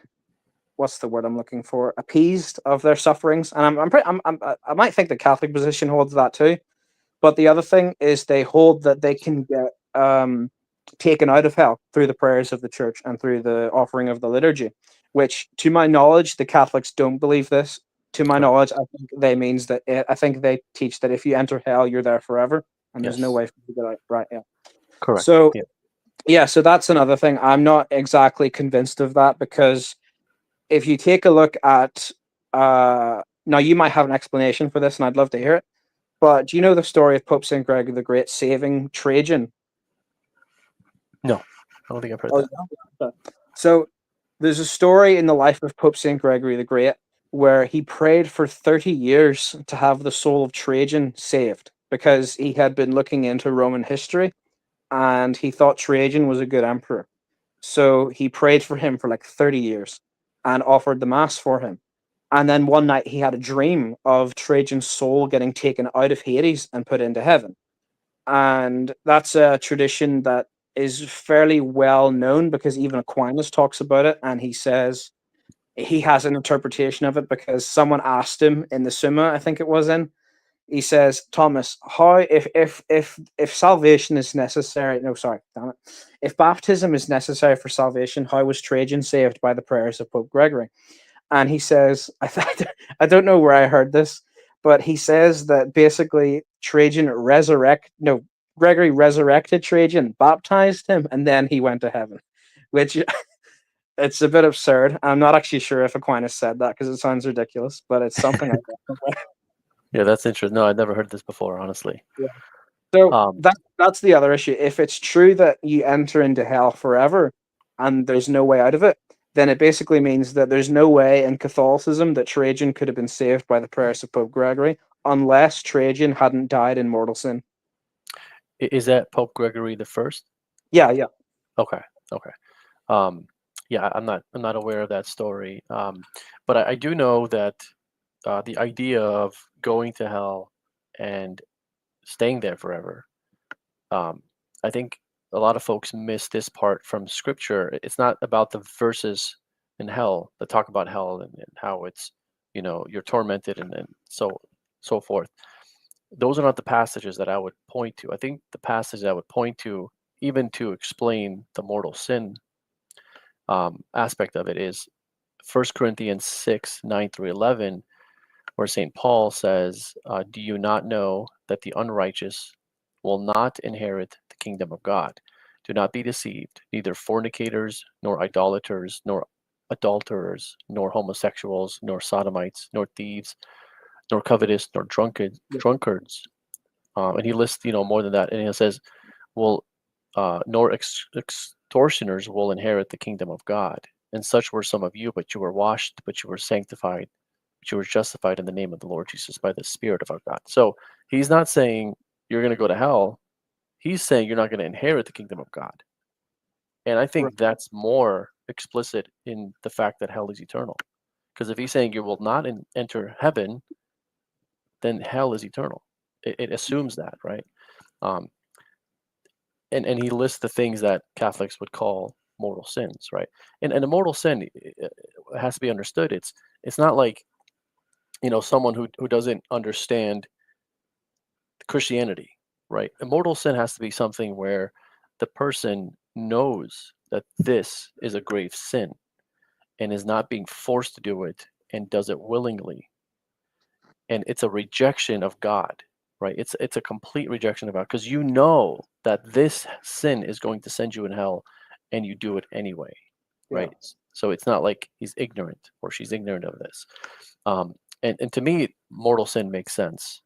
what's the word I'm looking for, appeased of their sufferings. And I might think the Catholic position holds that too. But the other thing is they hold that they can get taken out of hell through the prayers of the church and through the offering of the liturgy, which, to my knowledge, the Catholics don't believe this. To my knowledge, I think they teach that if you enter hell, you're there forever, and there's no way for you to get out. Right? Yeah. Correct. So yeah, so that's another thing. I'm not exactly convinced of that, because if you take a look at now, you might have an explanation for this, and I'd love to hear it. But do you know the story of Pope St. Gregory the Great saving Trajan? No, I don't think I've heard that. So there's a story in the life of Pope St. Gregory the Great where he prayed for 30 years to have the soul of Trajan saved, because he had been looking into Roman history and he thought Trajan was a good emperor. So he prayed for him for like 30 years and offered the mass for him. And then one night he had a dream of Trajan's soul getting taken out of Hades and put into heaven. And that's a tradition that is fairly well known, because even Aquinas talks about it, and he says he has an interpretation of it because someone asked him in the Summa, I think it was in, he says, Thomas, how if salvation is necessary, no, sorry, damn it, if baptism is necessary for salvation, how was Trajan saved by the prayers of Pope Gregory? And he says, I don't know where I heard this, but he says that basically Gregory resurrected Trajan, baptized him, and then he went to heaven, which it's a bit absurd. I'm not actually sure if Aquinas said that because it sounds ridiculous, but it's something like that. Yeah, that's interesting. No, I'd never heard this before, honestly. Yeah. So that's the other issue. If it's true that you enter into hell forever and there's no way out of it, then it basically means that there's no way in Catholicism that Trajan could have been saved by the prayers of Pope Gregory unless Trajan hadn't died in mortal sin. Is that Pope Gregory the First? Yeah, yeah. Okay, okay. Um, yeah, I'm not aware of that story. But I do know that the idea of going to hell and staying there forever, um, I think a lot of folks miss this part from Scripture. It's not about the verses in hell that talk about hell and how it's, you're tormented and so forth. Those are not the passages that I would point to. I think the passage I would point to, even to explain the mortal sin aspect of it, is 1 Corinthians 6:9 through 11, where St. Paul says, do you not know that the unrighteous will not inherit the kingdom of God? Do not be deceived. Neither fornicators, nor idolaters, nor adulterers, nor homosexuals, nor sodomites, nor thieves, nor covetous, nor drunkards. And he lists, more than that. And he says, well, nor extortioners will inherit the kingdom of God. And such were some of you, but you were washed, but you were sanctified, but you were justified in the name of the Lord Jesus by the Spirit of our God. So he's not saying you're going to go to hell. He's saying you're not going to inherit the kingdom of God. And I Right. think that's more explicit in the fact that hell is eternal. Because if he's saying you will not enter heaven, then hell is eternal. It assumes that, right? Um, and he lists the things that Catholics would call mortal sins, right? And a mortal sin has to be understood. It's not like, someone who doesn't understand Christianity, right? A mortal sin has to be something where the person knows that this is a grave sin and is not being forced to do it and does it willingly. And it's a rejection of God, right? It's a complete rejection of God because you know that this sin is going to send you in hell and you do it anyway, Yeah. right? So it's not like he's ignorant or she's ignorant of this. And to me, mortal sin makes sense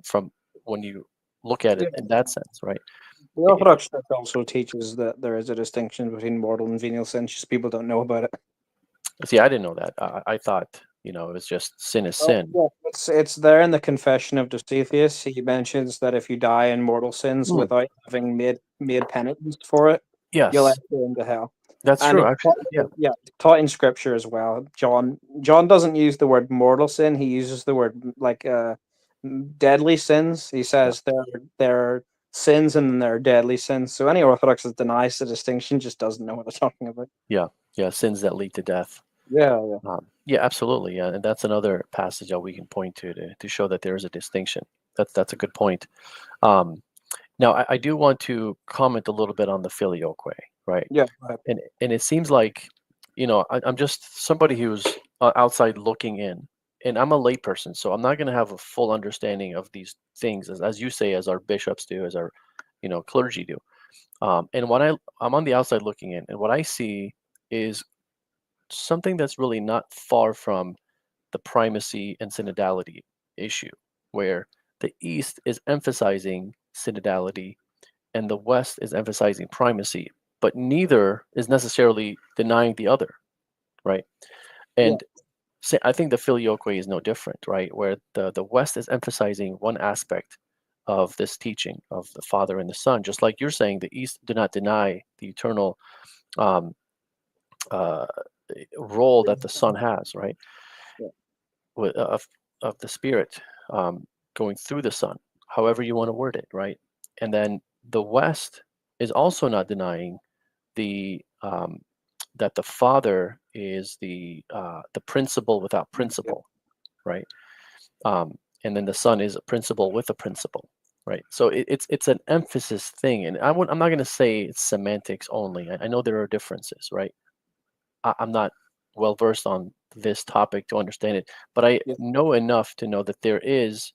from when you look at Yeah. it in that sense, right? The If Orthodox Church also teaches that there is a distinction between mortal and venial sin, just people don't know about it. See, I didn't know that. I thought, it was just sin is Oh, sin. yeah. It's there in the Confession of Dositheus. He mentions that if you die in mortal sins Hmm. without having made penitence for it, you'll Yes, enter into hell. that's And true. it's Actually, taught, yeah, yeah, it's taught in Scripture as well. John doesn't use the word mortal sin. He uses the word like deadly sins. He yeah, says there are sins and then there are deadly sins. So any Orthodox that denies the distinction just doesn't know what they're talking about. yeah, yeah. Sins that lead to death. Yeah, yeah, Yeah, absolutely. Yeah, and that's another passage that we can point to show that there is a distinction. That's a good point. Um, Now, I do want to comment a little bit on the Filioque, right? yeah. And it seems like, I'm just somebody who's outside looking in, and I'm a layperson, so I'm not going to have a full understanding of these things, as you say, as our bishops do, as our, clergy do. And when I'm on the outside looking in, and what I see is something that's really not far from the primacy and synodality issue, where the East is emphasizing synodality and the West is emphasizing primacy, but neither is necessarily denying the other, right? Yeah. And I think the Filioque is no different, right? Where the West is emphasizing one aspect of this teaching of the Father and the Son, just like you're saying, the East do not deny the eternal um, uh, role that the Son has, right? Yeah. With, of the Spirit going through the Son, however you want to word it, right? And then the West is also not denying the that the Father is the principle without Yeah. principle, right? And then the Son is a principle with a principle, right? So it's an emphasis thing, and I'm not going to say it's semantics only. I know there are differences, right? I'm not well versed on this topic to understand it, but I Yeah. know enough to know that there is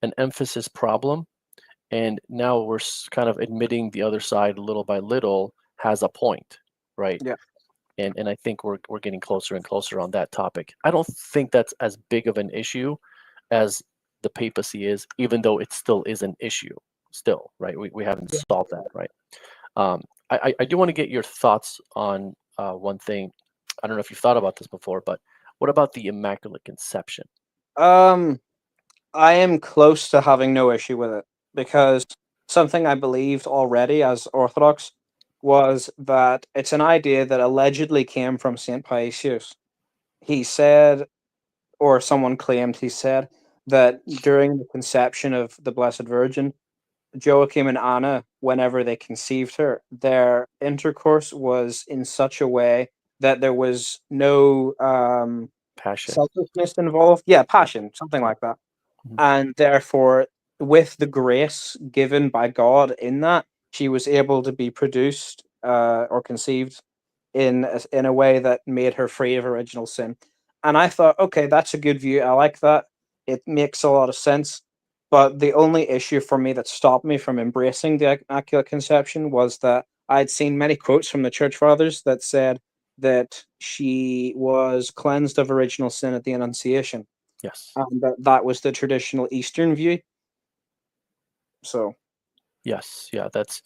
an emphasis problem, and now we're kind of admitting the other side little by little has a point, right? Yeah. And I think we're getting closer and closer on that topic. I don't think that's as big of an issue as the papacy is, even though it still is an issue, still, right? We haven't solved that, right? I do want to get your thoughts on one thing. I don't know if you've thought about this before, but what about the Immaculate Conception? Um, I am close to having no issue with it because something I believed already as Orthodox was that it's an idea that allegedly came from Saint Paisius. He said, or someone claimed he said, that during the conception of the Blessed Virgin, Joachim and Anna, whenever they conceived her, their intercourse was in such a way that there was no Passion. selfishness involved. Yeah, passion, something like that. Mhm. And therefore, with the grace given by God in that, she was able to be produced or conceived in a way that made her free of original sin. And I thought, okay, that's a good view. I like that. It makes a lot of sense. But the only issue for me that stopped me from embracing the Immaculate Conception was that I'd seen many quotes from the Church Fathers that said that she was cleansed of original sin at the Annunciation, Yes. and that was the traditional Eastern view. So Yes. Yeah. That's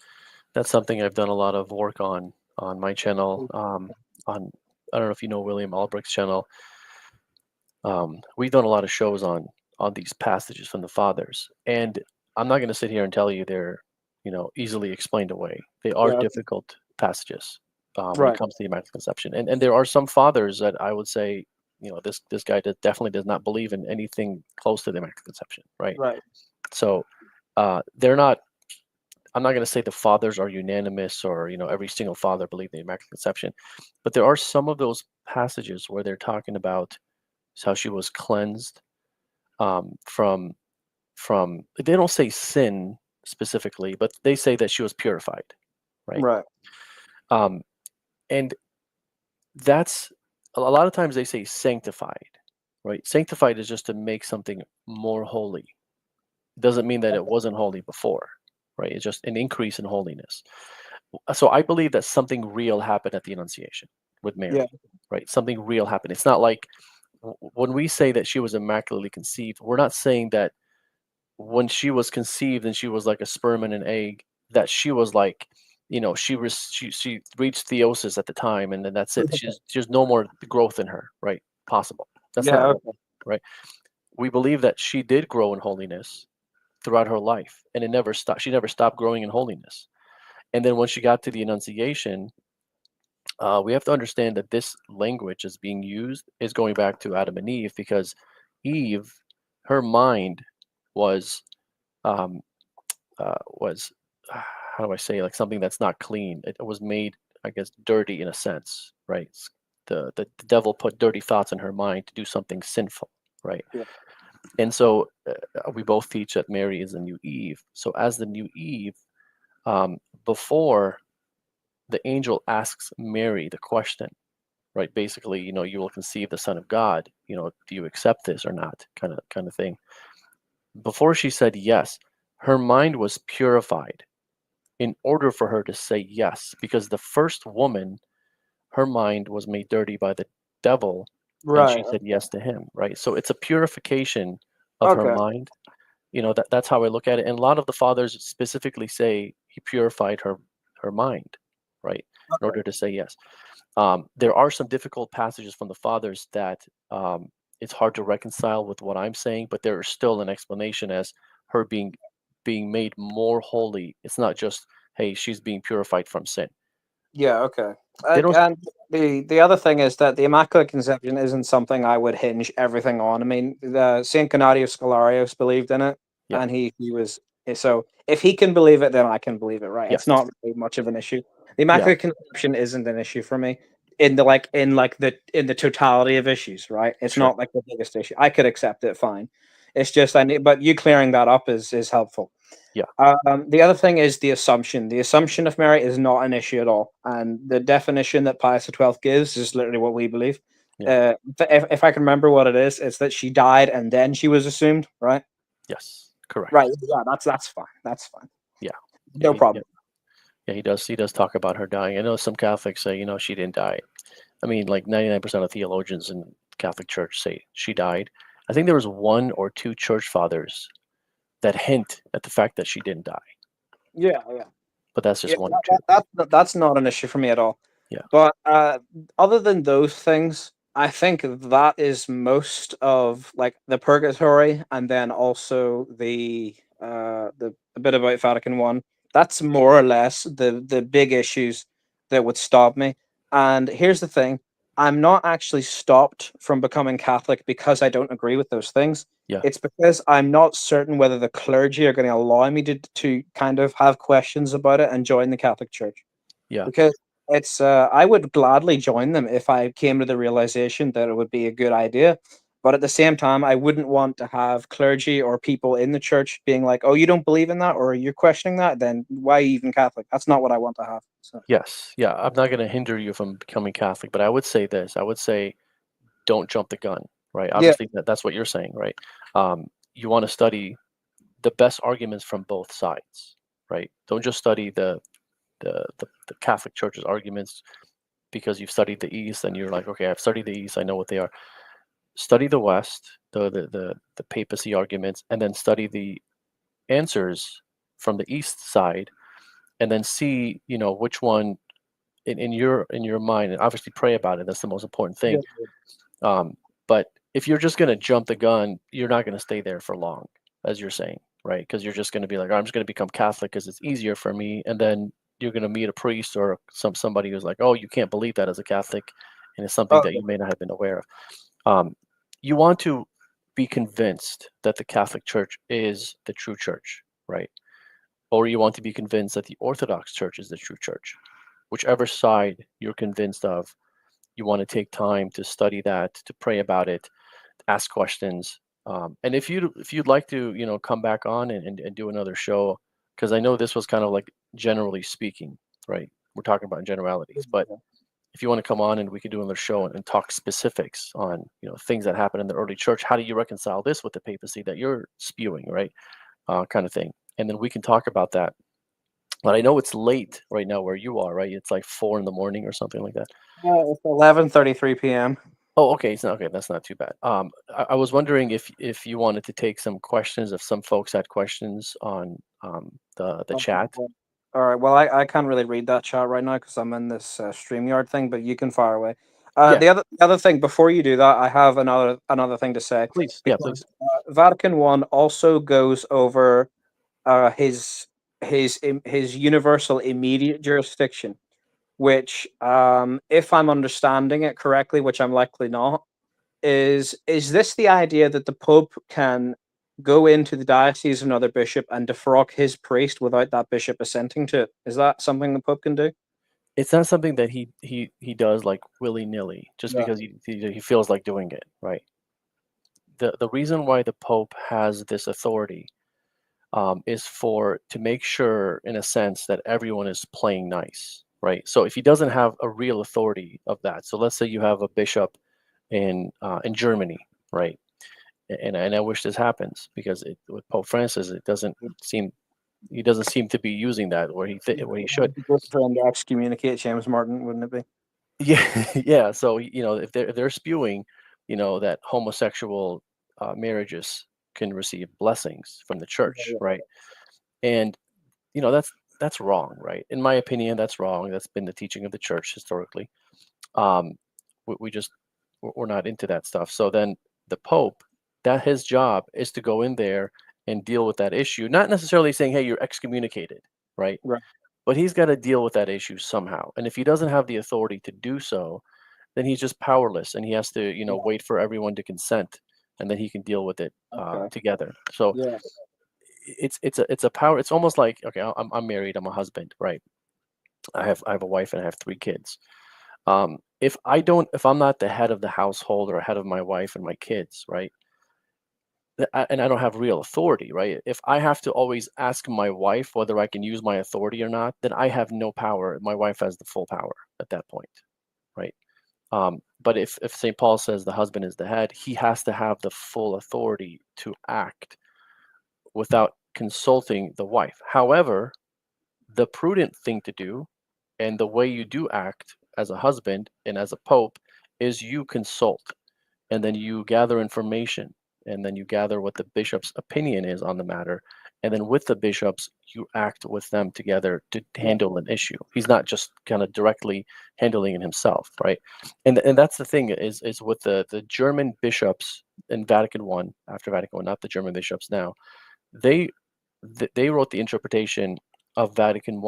something I've done a lot of work on my channel. On I don't know if you know William Albrecht's channel. We've done a lot of shows on these passages from the fathers, and I'm not going to sit here and tell you they're easily explained away. They are yeah, difficult passages when it right, comes to the Immaculate Conception, and there are some fathers that I would say this guy definitely does not believe in anything close to the Immaculate Conception, right? right, So they're not. I'm not going to say the fathers are unanimous or every single father believed in the Immaculate Conception, but there are some of those passages where they're talking about how she was cleansed from they don't say sin specifically, but they say that she was purified, right? right. Um, and that's a lot of times they say sanctified, right? Sanctified is just to make something more holy. Doesn't mean that it wasn't holy before, right? It's just an increase in holiness. So I believe that something real happened at the Annunciation with Yeah, Mary, right? Something real happened. It's not like when we say that she was immaculately conceived, we're not saying that when she was conceived and she was like a sperm and an egg, that she was like, she reached theosis at the time, and then that's it. She's no more growth in her, right? Possible. That's yeah, not okay. right. We believe that she did grow in holiness throughout her life, and it never stopped. She never stopped growing in holiness. And then when she got to the Annunciation, we have to understand that this language is being used is going back to Adam and Eve, because Eve, her mind was um, was how do I say, like, something that's not clean. It was made, I guess, dirty in a sense, right? The devil put dirty thoughts in her mind to do something sinful, right? Yeah, And so we both teach that Mary is the new Eve. So as the new Eve, before the angel asks Mary the question, right? Basically, you will conceive the Son of God. Do you accept this or not? Kind of thing. Before she said yes, her mind was purified in order for her to say yes, because the first woman, her mind was made dirty by the devil, and right. she said yes to him, right? So it's a purification of her Okay, mind. That's how I look at it. And a lot of the fathers specifically say he purified her mind, right, in okay. order to say yes. There are some difficult passages from the fathers that it's hard to reconcile with what I'm saying, but there is still an explanation as her being made more holy. It's not just, hey, she's being purified from sin. Yeah, okay. They don't. And the other thing is that the Immaculate Conception isn't something I would hinge everything on. I mean, the Saint Gennadius Scholarius believed in it, Yeah. and he was so if he can believe it, then I can believe it, right? It's Yes. not really much of an issue. The Yeah. Immaculate Conception isn't an issue for me in the totality of issues, right? It's Sure. not like the biggest issue. I could accept it, fine. It's just I need, but you clearing that up is helpful. Yeah. The other thing is the assumption. The assumption of merit is not an issue at all, and the definition that Pius XII gives is literally what we believe. Yeah. If I can remember what it is, it's that she died and then she was assumed, right? Yes. Right. Correct. Yeah, that's fine. That's fine. Yeah. Yeah. No Yeah. problem. Yeah. He does talk about her dying. I know some Catholics say, she didn't die. I mean, like 99% of theologians in Catholic Church say she died. I think there was one or two church fathers that hint at the fact that she didn't die. Yeah, yeah. But that's Yeah, just one or two. that's not an issue for me at all. Yeah. But other than those things, I think that is most of like the Purgatory, and then also the bit about Vatican I. That's more or less the big issues that would stop me. And here's the thing: I'm not actually stopped from becoming Catholic because I don't agree with those things. Yeah. It's because I'm not certain whether the clergy are going to allow me to kind of have questions about it and join the Catholic Church. Yeah. Because it's I would gladly join them if I came to the realization that it would be a good idea. But at the same time, I wouldn't want to have clergy or people in the church being like, "Oh, you don't believe in that, or you're questioning that, then why are you even Catholic?" That's not what I want to have. So Yes. Yeah. I'm not going to hinder you from becoming Catholic, but I would say this. I would say don't jump the gun, right? yeah, Obviously, that's what you're saying, right? You want to study the best arguments from both sides, right? Don't just study the Catholic Church's arguments because you've studied the East and you're like, okay, I've studied the East, I know what they are. Study the West, the papacy arguments, and then study the answers from the East side, and then see, which one in your mind, and obviously pray about it. That's the most important yeah, thing. But if you're just going to jump the gun, you're not going to stay there for long, as you're saying, right? Because you're just going to be like, "Oh, I'm just going to become Catholic because it's easier for me," and then you're going to meet a priest or somebody who's like, "Oh, you can't believe that as a Catholic," and it's something oh, that yeah, you may not have been aware of. You want to be convinced that the Catholic Church is the true church, right? Or you want to be convinced that the Orthodox Church is the true church. Whichever side you're convinced of, you want to take time to study that, to pray about it, ask questions. And if you'd like to, come back on and do another show, because I know this was kind of like generally speaking, right? We're talking about generalities, but if you want to come on and we could do another show and talk specifics on, things that happened in the early church, how do you reconcile this with the papacy that you're spewing, right? Kind of thing. And then we can talk about that. But I know it's late right now where you are, right? It's like 4 in the morning or something like that. it's 11:33 p.m. Oh, okay. It's not okay. That's not too bad. I was wondering if you wanted to take some questions, if some folks had questions on the Okay, chat. well, all right. Well, I can't really read that chat right now because I'm in this StreamYard thing, but you can fire away. Yeah, The other thing before you do that, I have another thing to say please. Yeah, because please. Vatican I also goes over his universal immediate jurisdiction, which, if I'm understanding it correctly, which I'm likely not, is this the idea that the Pope can go into the diocese of another bishop and defrock his priest without that bishop assenting to it? Is that something the Pope can do? It's not something that he does like willy nilly, just Yeah. because he feels like doing it, right? The reason why the Pope has this authority is for to make sure, in a sense, that everyone is playing nice, right? So if he doesn't have a real authority of that, so let's say you have a bishop in Germany, right? And I wish this happens because with Pope Francis, it doesn't seem he doesn't seem to be using that where he should. It'd be good for him to excommunicate James Martin, wouldn't it be? Yeah, yeah. So if they're spewing, that homosexual marriages can receive blessings from the church, Yeah, right? And that's wrong, right? In my opinion, that's wrong. That's been the teaching of the church historically. Um, we just we're not into that stuff. So then the Pope, that his job is to go in there and deal with that issue, not necessarily saying, "Hey, you're excommunicated," right? right. But he's got to deal with that issue somehow. And if he doesn't have the authority to do so, then he's just powerless, and he has to, Yeah. wait for everyone to consent, and then he can deal with it Okay. together. So Yeah. it's a power. It's almost like, okay, I'm married, I'm a husband, right? I have a wife and I have 3 kids. If I'm not the head of the household or head of my wife and my kids, right? And I don't have real authority, right? If I have to always ask my wife whether I can use my authority or not, then I have no power. My wife has the full power at that point, right? But if St. Paul says the husband is the head, he has to have the full authority to act without consulting the wife. However, the prudent thing to do, and the way you do act as a husband and as a pope, is you consult, and then you gather information, and then you gather what the bishop's opinion is on the matter, and then with the bishops, you act with them together to handle an issue. He's not just kind of directly handling it himself, right? And that's the thing is with the German bishops in Vatican I, after Vatican I, not the German bishops now, they they wrote the interpretation of Vatican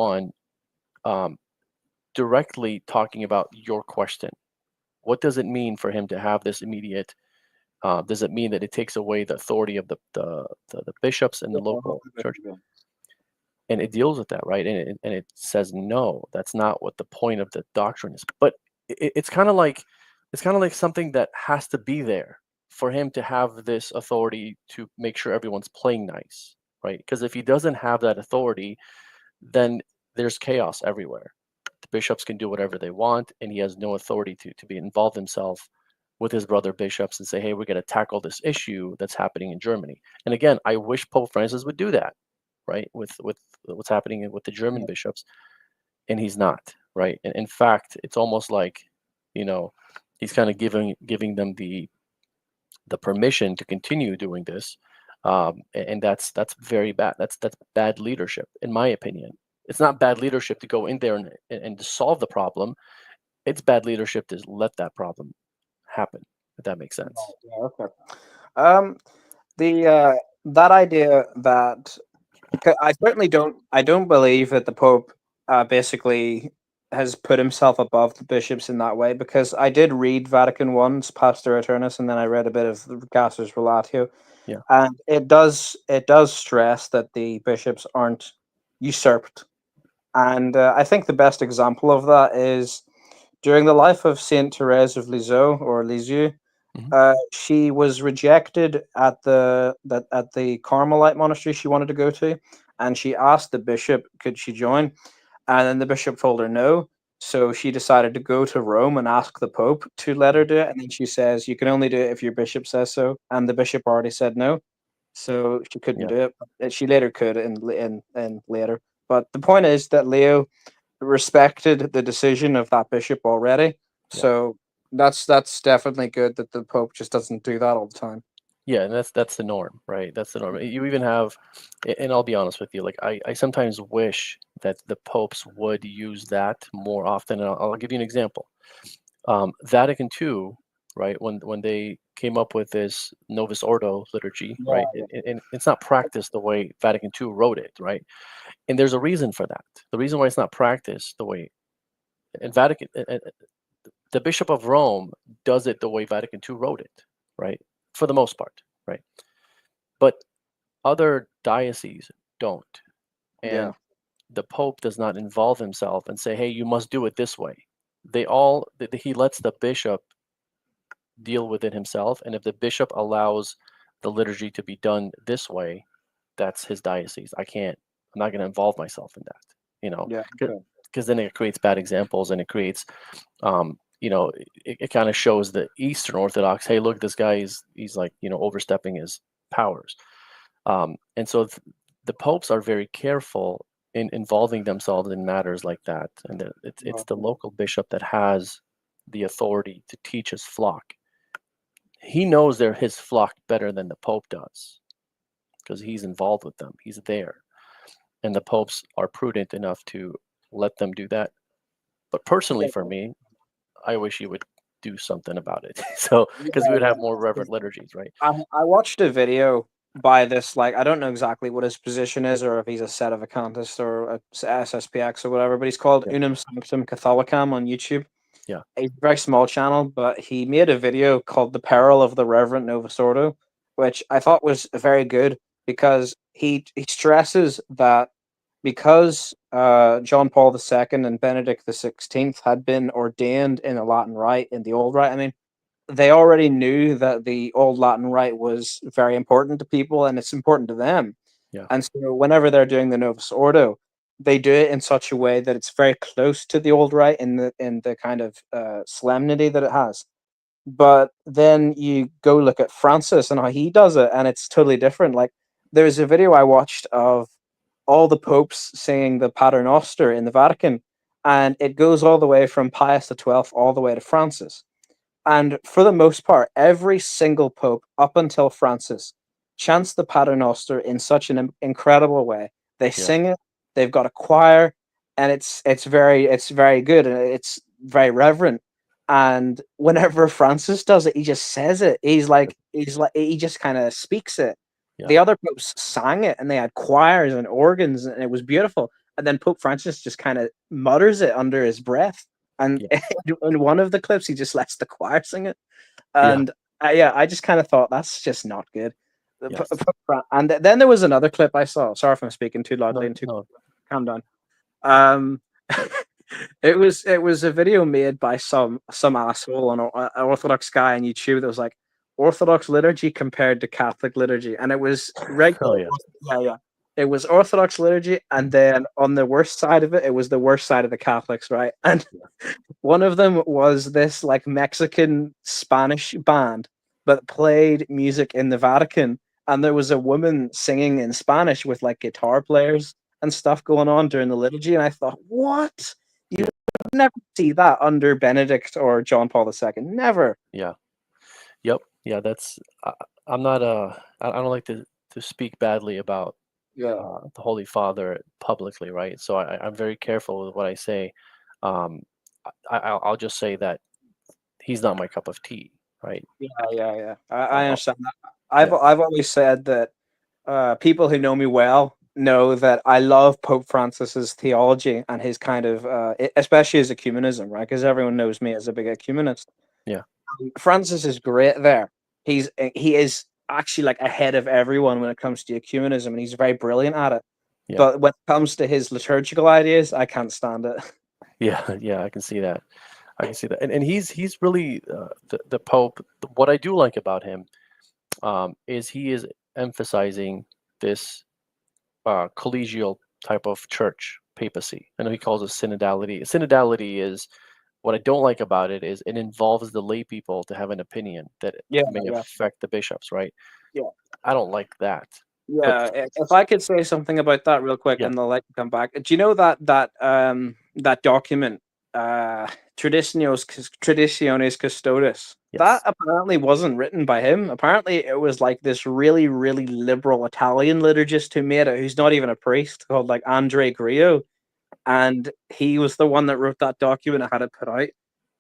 I, directly talking about your question. What does it mean for him to have this immediate? Does it mean that it takes away the authority of the bishops in the local church? And it deals with that, right? And it says no, that's not what the point of the doctrine is. But it's kind of like something that has to be there for him to have this authority to make sure everyone's playing nice, right? Because if he doesn't have that authority, then there's chaos everywhere. The bishops can do whatever they want, and he has no authority to be involved himself with his brother bishops and say, hey, we're going to tackle this issue that's happening in Germany. And again, I wish Pope Francis would do that, right? With what's happening with the German bishops, and he's not, right? And in fact, it's almost like, you know, he's kind of giving them the permission to continue doing this, and that's very bad. That's bad leadership, in my opinion. It's not bad leadership to go in there and to solve the problem. It's bad leadership to let that problem happen. If that makes sense. Yeah, okay. The that idea that I certainly don't believe that the Pope basically has put himself above the bishops in that way, because I did read Vatican I's Pastor Eternus, and then I read a bit of the Gasser's Relatio, Yeah. and it does stress that the bishops aren't usurped, and I think the best example of that is during the life of Saint Therese of Lisieux or Lisieux. Hmm. She was rejected at the Carmelite monastery she wanted to go to, and she asked the bishop could she join, and then the bishop told her no. So she decided to go to Rome and ask the Pope to let her do it, and then she says you can only do it if your bishop says so, and the bishop already said no, so she couldn't Yeah. do it. She later could in later. But the point is that Leo respected the decision of that bishop already. Yeah. So that's definitely good that the Pope just doesn't do that all the time. Yeah, and that's the norm, right? That's the norm. You even have, and I'll be honest with you, like I sometimes wish that the popes would use that more often. And I'll give you an example. Vatican II, right? When they came up with this Novus Ordo liturgy, right? And it's not practiced the way Vatican II wrote it, right? And there's a reason for that. The reason why it's not practiced the way in Vatican, the Bishop of Rome does it the way Vatican II wrote it, right? For the most part, right? But other dioceses don't. Yeah. And the Pope does not involve himself and say, hey, you must do it this way. He lets the bishop deal with it himself. And if the bishop allows the liturgy to be done this way, that's his diocese. I'm not going to involve myself in that, you know, Yeah. because then it creates bad examples, and it creates, it kind of shows the Eastern Orthodox, hey, look, this guy he's like, overstepping his powers. And so the popes are very careful in involving themselves in matters like that. And it's the local bishop that has the authority to teach his flock. He knows they're his flock better than the Pope does, because he's involved with them. He's there. And the popes are prudent enough to let them do that. But personally, for me, I wish he would do something about it. So, because we would have more reverent liturgies, right? I watched a video by this, like, I don't know exactly what his position is, or if he's a sedevacantist or a SSPX or whatever, but he's called Yeah. Unum Sanctum Catholicam on YouTube. Yeah. A very small channel, but he made a video called The Peril of the Reverent Novus Ordo, which I thought was very good, because he stresses that because John Paul II and Benedict XVI had been ordained in the Latin Rite, in the Old Rite, I mean, they already knew that the Old Latin Rite was very important to people, and it's important to them. Yeah. And so whenever they're doing the Novus Ordo, they do it in such a way that it's very close to the Old Rite in the kind of solemnity that it has. But then you go look at Francis and how he does it, and it's totally different. Like, there's a video I watched of all the popes saying the Pater Noster in the Vatican, and it goes all the way from Pius XII all the way to Francis. And for the most part, every single pope up until Francis chants the Paternoster in such an incredible way. They Yeah. sing it. They've got a choir, and it's very good, and it's very reverent. And whenever Francis does it, he just says it. He just kind of speaks it. Yeah. The other popes sang it, and they had choirs and organs, and it was beautiful. And then Pope Francis just kind of mutters it under his breath. And Yeah. in one of the clips, he just lets the choir sing it. Yeah. And yeah, I just kind of thought that's just not good. Yes. And then there was another clip I saw. Sorry if I'm speaking too loudly No. and too. No. Calm down. Um, it was a video made by some asshole on an Orthodox guy on YouTube that was like Orthodox liturgy compared to Catholic liturgy, and it was Oh regular. yeah. Yeah, yeah. It was Orthodox liturgy, and then on the worst side of it, it was the worst side of the Catholics, right? And one of them was this like Mexican Spanish band that played music in the Vatican, and there was a woman singing in Spanish with like guitar players and stuff going on during the liturgy, and I thought, what? You Yeah. would never see that under Benedict or John Paul II. Never. Yeah. Yep. Yeah. That's. I'm not. I don't like to speak badly about Yeah. the Holy Father publicly, right? So I'm very careful with what I say. Um, I'll just say that he's not my cup of tea, right? Yeah, yeah, yeah. I Uh, understand that. yeah. I've always said that people who know me well know that I love Pope Francis's theology and his kind of, especially his ecumenism, right? Because everyone knows me as a big ecumenist. Yeah. Francis is great there. He is actually like ahead of everyone when it comes to ecumenism, and he's very brilliant at it. Yeah. But when it comes to his liturgical ideas, I can't stand it. Yeah. Yeah. I can see that. I can see that. And he's really the Pope. What I do like about him is he is emphasizing this collegial type of church, papacy. I know he calls it synodality. Synodality is what I don't like about it is it involves the lay people to have an opinion that Yeah, may yeah, affect the bishops, right? yeah. I don't like that. But Yeah, if I could say something about that real quick, yeah, and I'll let you come back. Do you know that document, Traditionis Custodes? That yes, apparently wasn't written by him. Apparently, it was like this really, really liberal Italian liturgist who made it, who's not even a priest, called like Andre Grio, and he was the one that wrote that document and had it put out.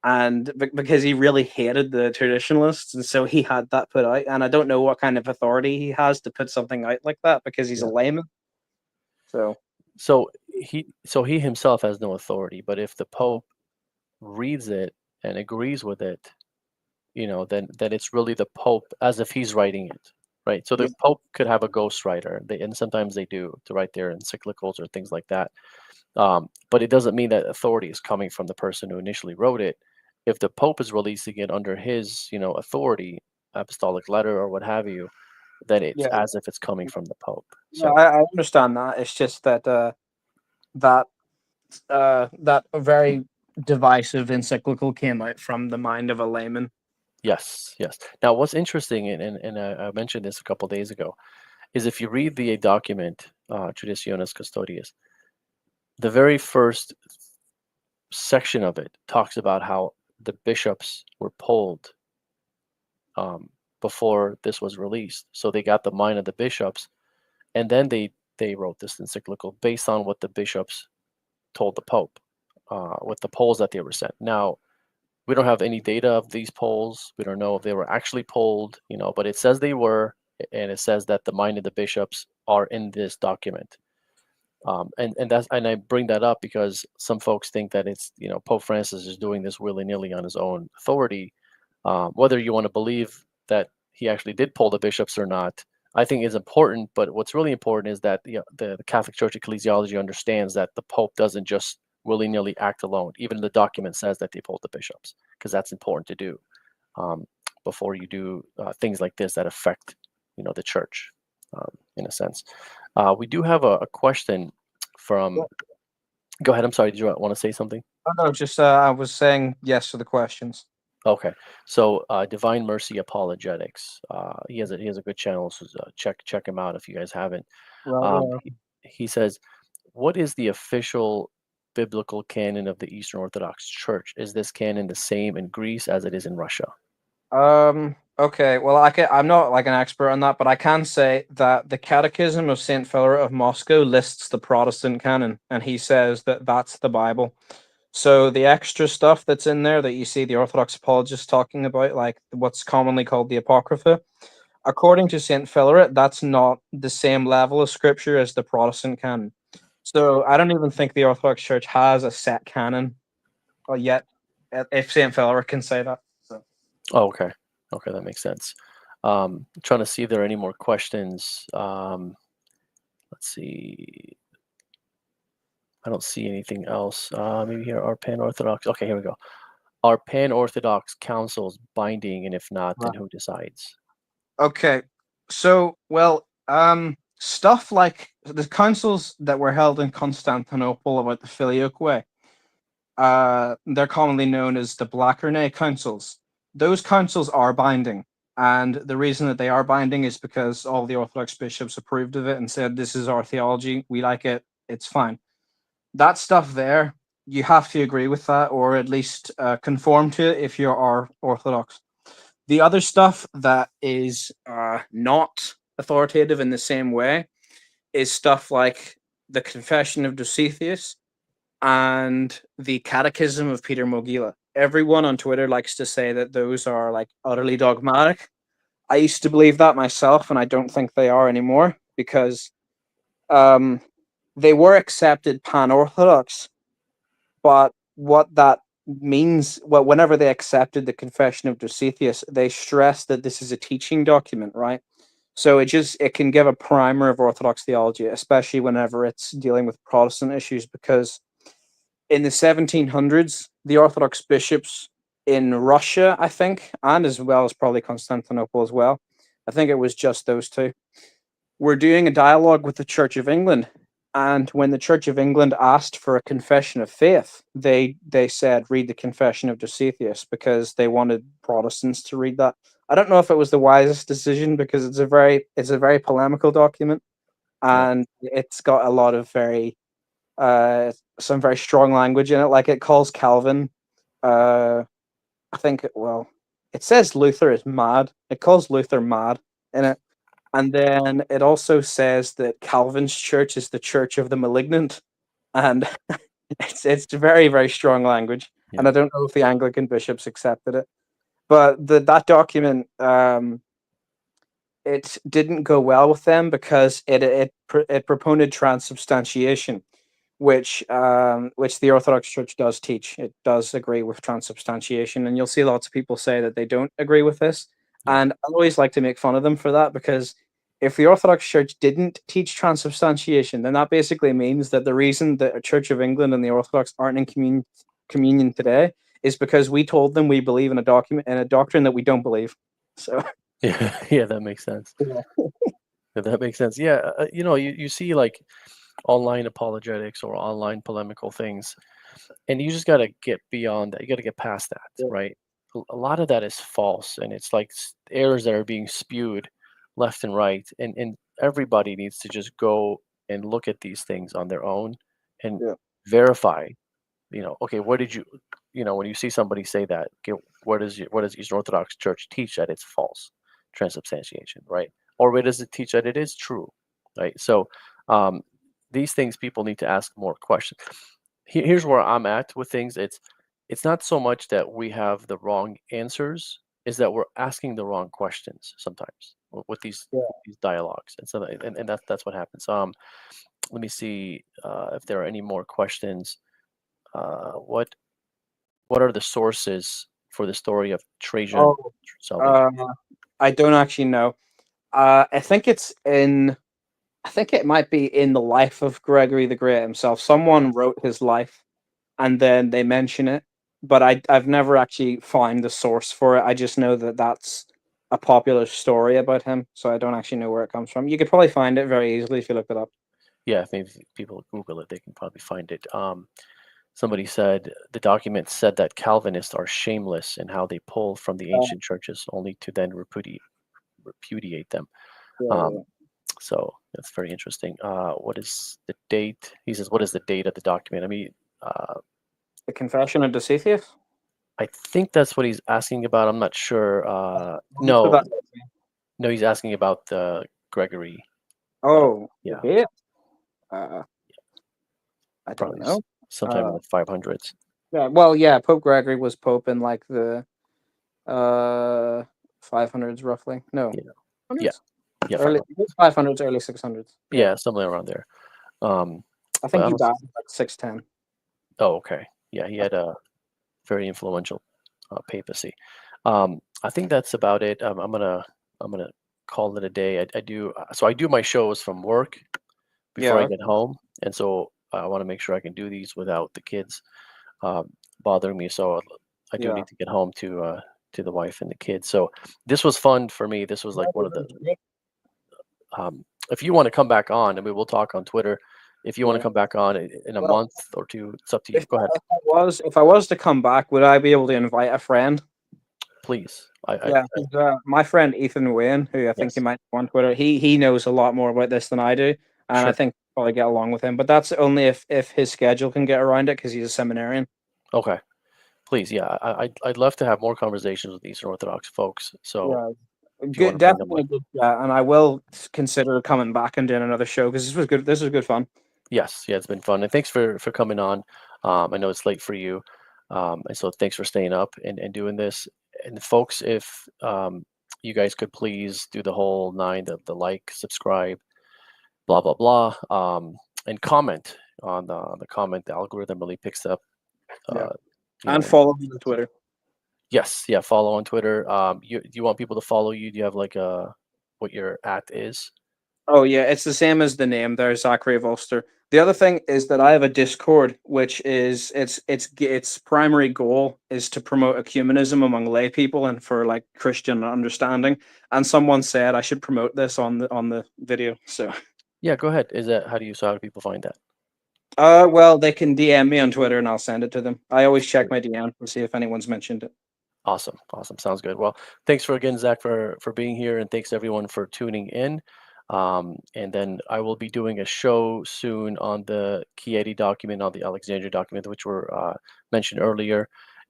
And because he really hated the traditionalists, and so he had that put out. And I don't know what kind of authority he has to put something out like that because he's a yeah. layman. So So he himself has no authority, but if the Pope reads it and agrees with it, then it's really the Pope as if he's writing it, right? So yeah, the Pope could have a ghostwriter, and sometimes they do to write their encyclicals or things like that. But it doesn't mean that authority is coming from the person who initially wrote it. If the Pope is releasing it under his, authority, apostolic letter or what have you, then it's yeah, as if it's coming from the Pope. yeah. So I understand that. It's just that that that very divisive encyclical came out from the mind of a layman. yes, yes. Now, what's interesting, and I mentioned this a couple days ago, is if you read the document, Traditionis Custodiis, the very first section of it talks about how the bishops were polled um, before this was released. So they got the mind of the bishops, and then they wrote this encyclical based on what the bishops told the Pope, with the polls that they were sent. Now we don't have any data of these polls. We don't know if they were actually polled, but it says they were, and it says that the mind of the bishops are in this document. And I bring that up because some folks think that it's Pope Francis is doing this willy nilly on his own authority. Whether you want to believe that he actually did poll the bishops or not, I think is important. But what's really important is that the Catholic Church ecclesiology understands that the Pope doesn't just willy nilly act alone. Even the document says that they polled the bishops because that's important to do um, before you do things like this that affect the church in a sense. We do have a question from. Go ahead. I'm sorry. Did you want to say something? Oh, no, just I was saying yes to the questions. Okay. So Divine Mercy Apologetics. He has a good channel. So check him out if you guys haven't. Right, Um, yeah. he says, "What is the official biblical canon of the Eastern Orthodox Church? Is this canon the same in Greece as it is in Russia?" Okay, well, I'm not like an expert on that, but I can say that the Catechism of Saint Philip of Moscow lists the Protestant canon, and he says that that's the Bible. So the extra stuff that's in there that you see the Orthodox apologists talking about, like what's commonly called the Apocrypha, according to Saint Philip, that's not the same level of scripture as the Protestant canon. So I don't even think the Orthodox Church has a set canon yet, if Saint Philip can say that. So. Oh, okay. Okay, that makes sense. Trying to see if there are any more questions. Let's see. I don't see anything else. Maybe here are pan-Orthodox. Okay, here we go. Are pan-Orthodox councils binding, and if not, then who decides? Okay, so stuff like the councils that were held in Constantinople about the Filioque way, they're commonly known as the Blackernay councils. Those councils are binding, and the reason that they are binding is because all the Orthodox bishops approved of it and said, "This is our theology. We like it. It's fine." That stuff there, you have to agree with that, or at least conform to it if you are Orthodox. The other stuff that is not authoritative in the same way is stuff like the Confession of Dositheus and the Catechism of Peter Mogila. Everyone on Twitter likes to say that those are like utterly dogmatic. I used to believe that myself, and I don't think they are anymore because um, they were accepted pan-Orthodox, but what that means, well, whenever they accepted the Confession of Dositheus, they stressed that this is a teaching document, right? So it can give a primer of Orthodox theology, especially whenever it's dealing with Protestant issues, because in the 1700s, the Orthodox bishops in Russia, I think, and as well as probably Constantinople as well, I think it was just those two, were doing a dialogue with the Church of England. And when the Church of England asked for a confession of faith, they said, read the Confession of Dositheus, because they wanted Protestants to read that. I don't know if it was the wisest decision, because it's a very polemical document, Yeah. and it's got a lot of some very strong language in it. Like it calls Calvin, uh, I think, it says Luther is mad. It calls Luther mad in it. And then it also says that Calvin's church is the church of the malignant. And it's very, very strong language. And Yeah. I don't know if the Anglican bishops accepted it. But that document, it didn't go well with them because it proponed transubstantiation, which the Orthodox Church does teach. It does agree with transubstantiation, and you'll see lots of people say that they don't agree with this. Yeah. And I always like to make fun of them for that, because if the Orthodox Church didn't teach transubstantiation, then that basically means that the reason that the Church of England and the Orthodox aren't in communion today is because we told them we believe in a doctrine that we don't believe. So Yeah. Yeah. That makes sense. yeah. Yeah, that makes sense. Yeah. You see like online apologetics or online polemical things, and you just got to get beyond that. You got to get past that, Yeah. right? A lot of that is false, and it's like errors that are being spewed left and right, and everybody needs to just go and look at these things on their own and Yeah. verify. Okay, what did you, when you see somebody say that, okay, what does Eastern Orthodox Church teach that it's false, transubstantiation, right? Or where does it teach that it is true, right? So um, these things people need to ask more questions. Here's where I'm at with things. It's not so much that we have the wrong answers, is that we're asking the wrong questions sometimes with Yeah. these dialogues, and so and that's what happens. Let me see if there are any more questions. What are the sources for the story of Trajan Oh, salvation? uh, I don't actually know. I think it's in. I think it might be in the life of Gregory the Great himself. Someone wrote his life, and then they mention it, but I've never actually found the source for it. I just know that that's a popular story about him, so I don't actually know where it comes from. You could probably find it very easily if you look it up. Yeah, if maybe people Google it, they can probably find it. Somebody said the document said that Calvinists are shameless in how they pull from the Uh, ancient churches only to then repudiate them. yeah, yeah. Um, so that's very interesting. What is the date? He says, what is the date of the document? I mean, uh, The Confession of Dositheus. I think that's what he's asking about. I'm not sure. So No, that, no, he's asking about the Gregory. oh, Yeah, yeah. Uh, I don't probably know. sometime in Uh, the 500s. yeah, well, yeah, Pope Gregory was Pope in like the uh 500s roughly. No, Yeah, yeah, hundreds. yeah, Early 500s, early 600s. Yeah, yeah, somewhere around there. Um, I but think I he don't. died at like 610. Oh, okay. Yeah, he had a very influential papacy. I think that's about it. I'm gonna call it a day. I do so I do my shows from work before I Yeah, get home, and so I want to make sure I can do these without the kids um, bothering me. So I do yeah. need to get home to the wife and the kids. So this was fun for me. This was like one of the. If you want to come back on, I mean, we'll talk on Twitter. If you want to Yeah. come back on in a Well, month or two, it's up to you. Go ahead, if I was to come back, would I be able to invite a friend? please. I Yeah, 'cause, my friend Ethan Wayne, who I think you yes, might know on Twitter, he knows a lot more about this than I do, and I sure. think I'll probably get along with him. But that's only if his schedule can get around it, because he's a seminarian. Okay, please. Yeah, I'd love to have more conversations with Eastern Orthodox folks. So Yeah, if you want good, to bring them definitely on, a good chat, and I will consider coming back and doing another show because this was good. This was good fun. yes, yeah, it's been fun, and thanks for coming on. I know it's late for you, and so thanks for staying up and doing this. And folks, if you guys could please do the whole nine, the like, subscribe, blah blah blah, and comment on the comment. The algorithm really picks up. Yeah, Uh, you and know, follow me on Twitter. yes, yeah. Follow on Twitter. You want people to follow you? Do you have like a what your at is? Oh yeah, it's the same as the name there, Zachary of Ulster. The other thing is that I have a Discord, which is its primary goal is to promote ecumenism among lay people and for like Christian understanding. And someone said I should promote this on the video. So Yeah, go ahead. Is that how do people find that? well, they can DM me on Twitter and I'll send it to them. I always check my DM to see if anyone's mentioned it. Awesome, awesome. Sounds good. Well, thanks for again, Zach, for being here, and thanks everyone for tuning in. And then I will be doing a show soon on the Chieti document, on the Alexandria document, which were mentioned earlier,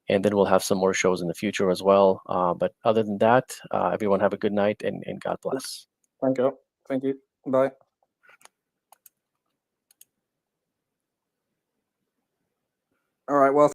and then we'll have some more shows in the future as well. But other than that, everyone have a good night and God bless. Thank you. Thank you. Bye. All right. Well,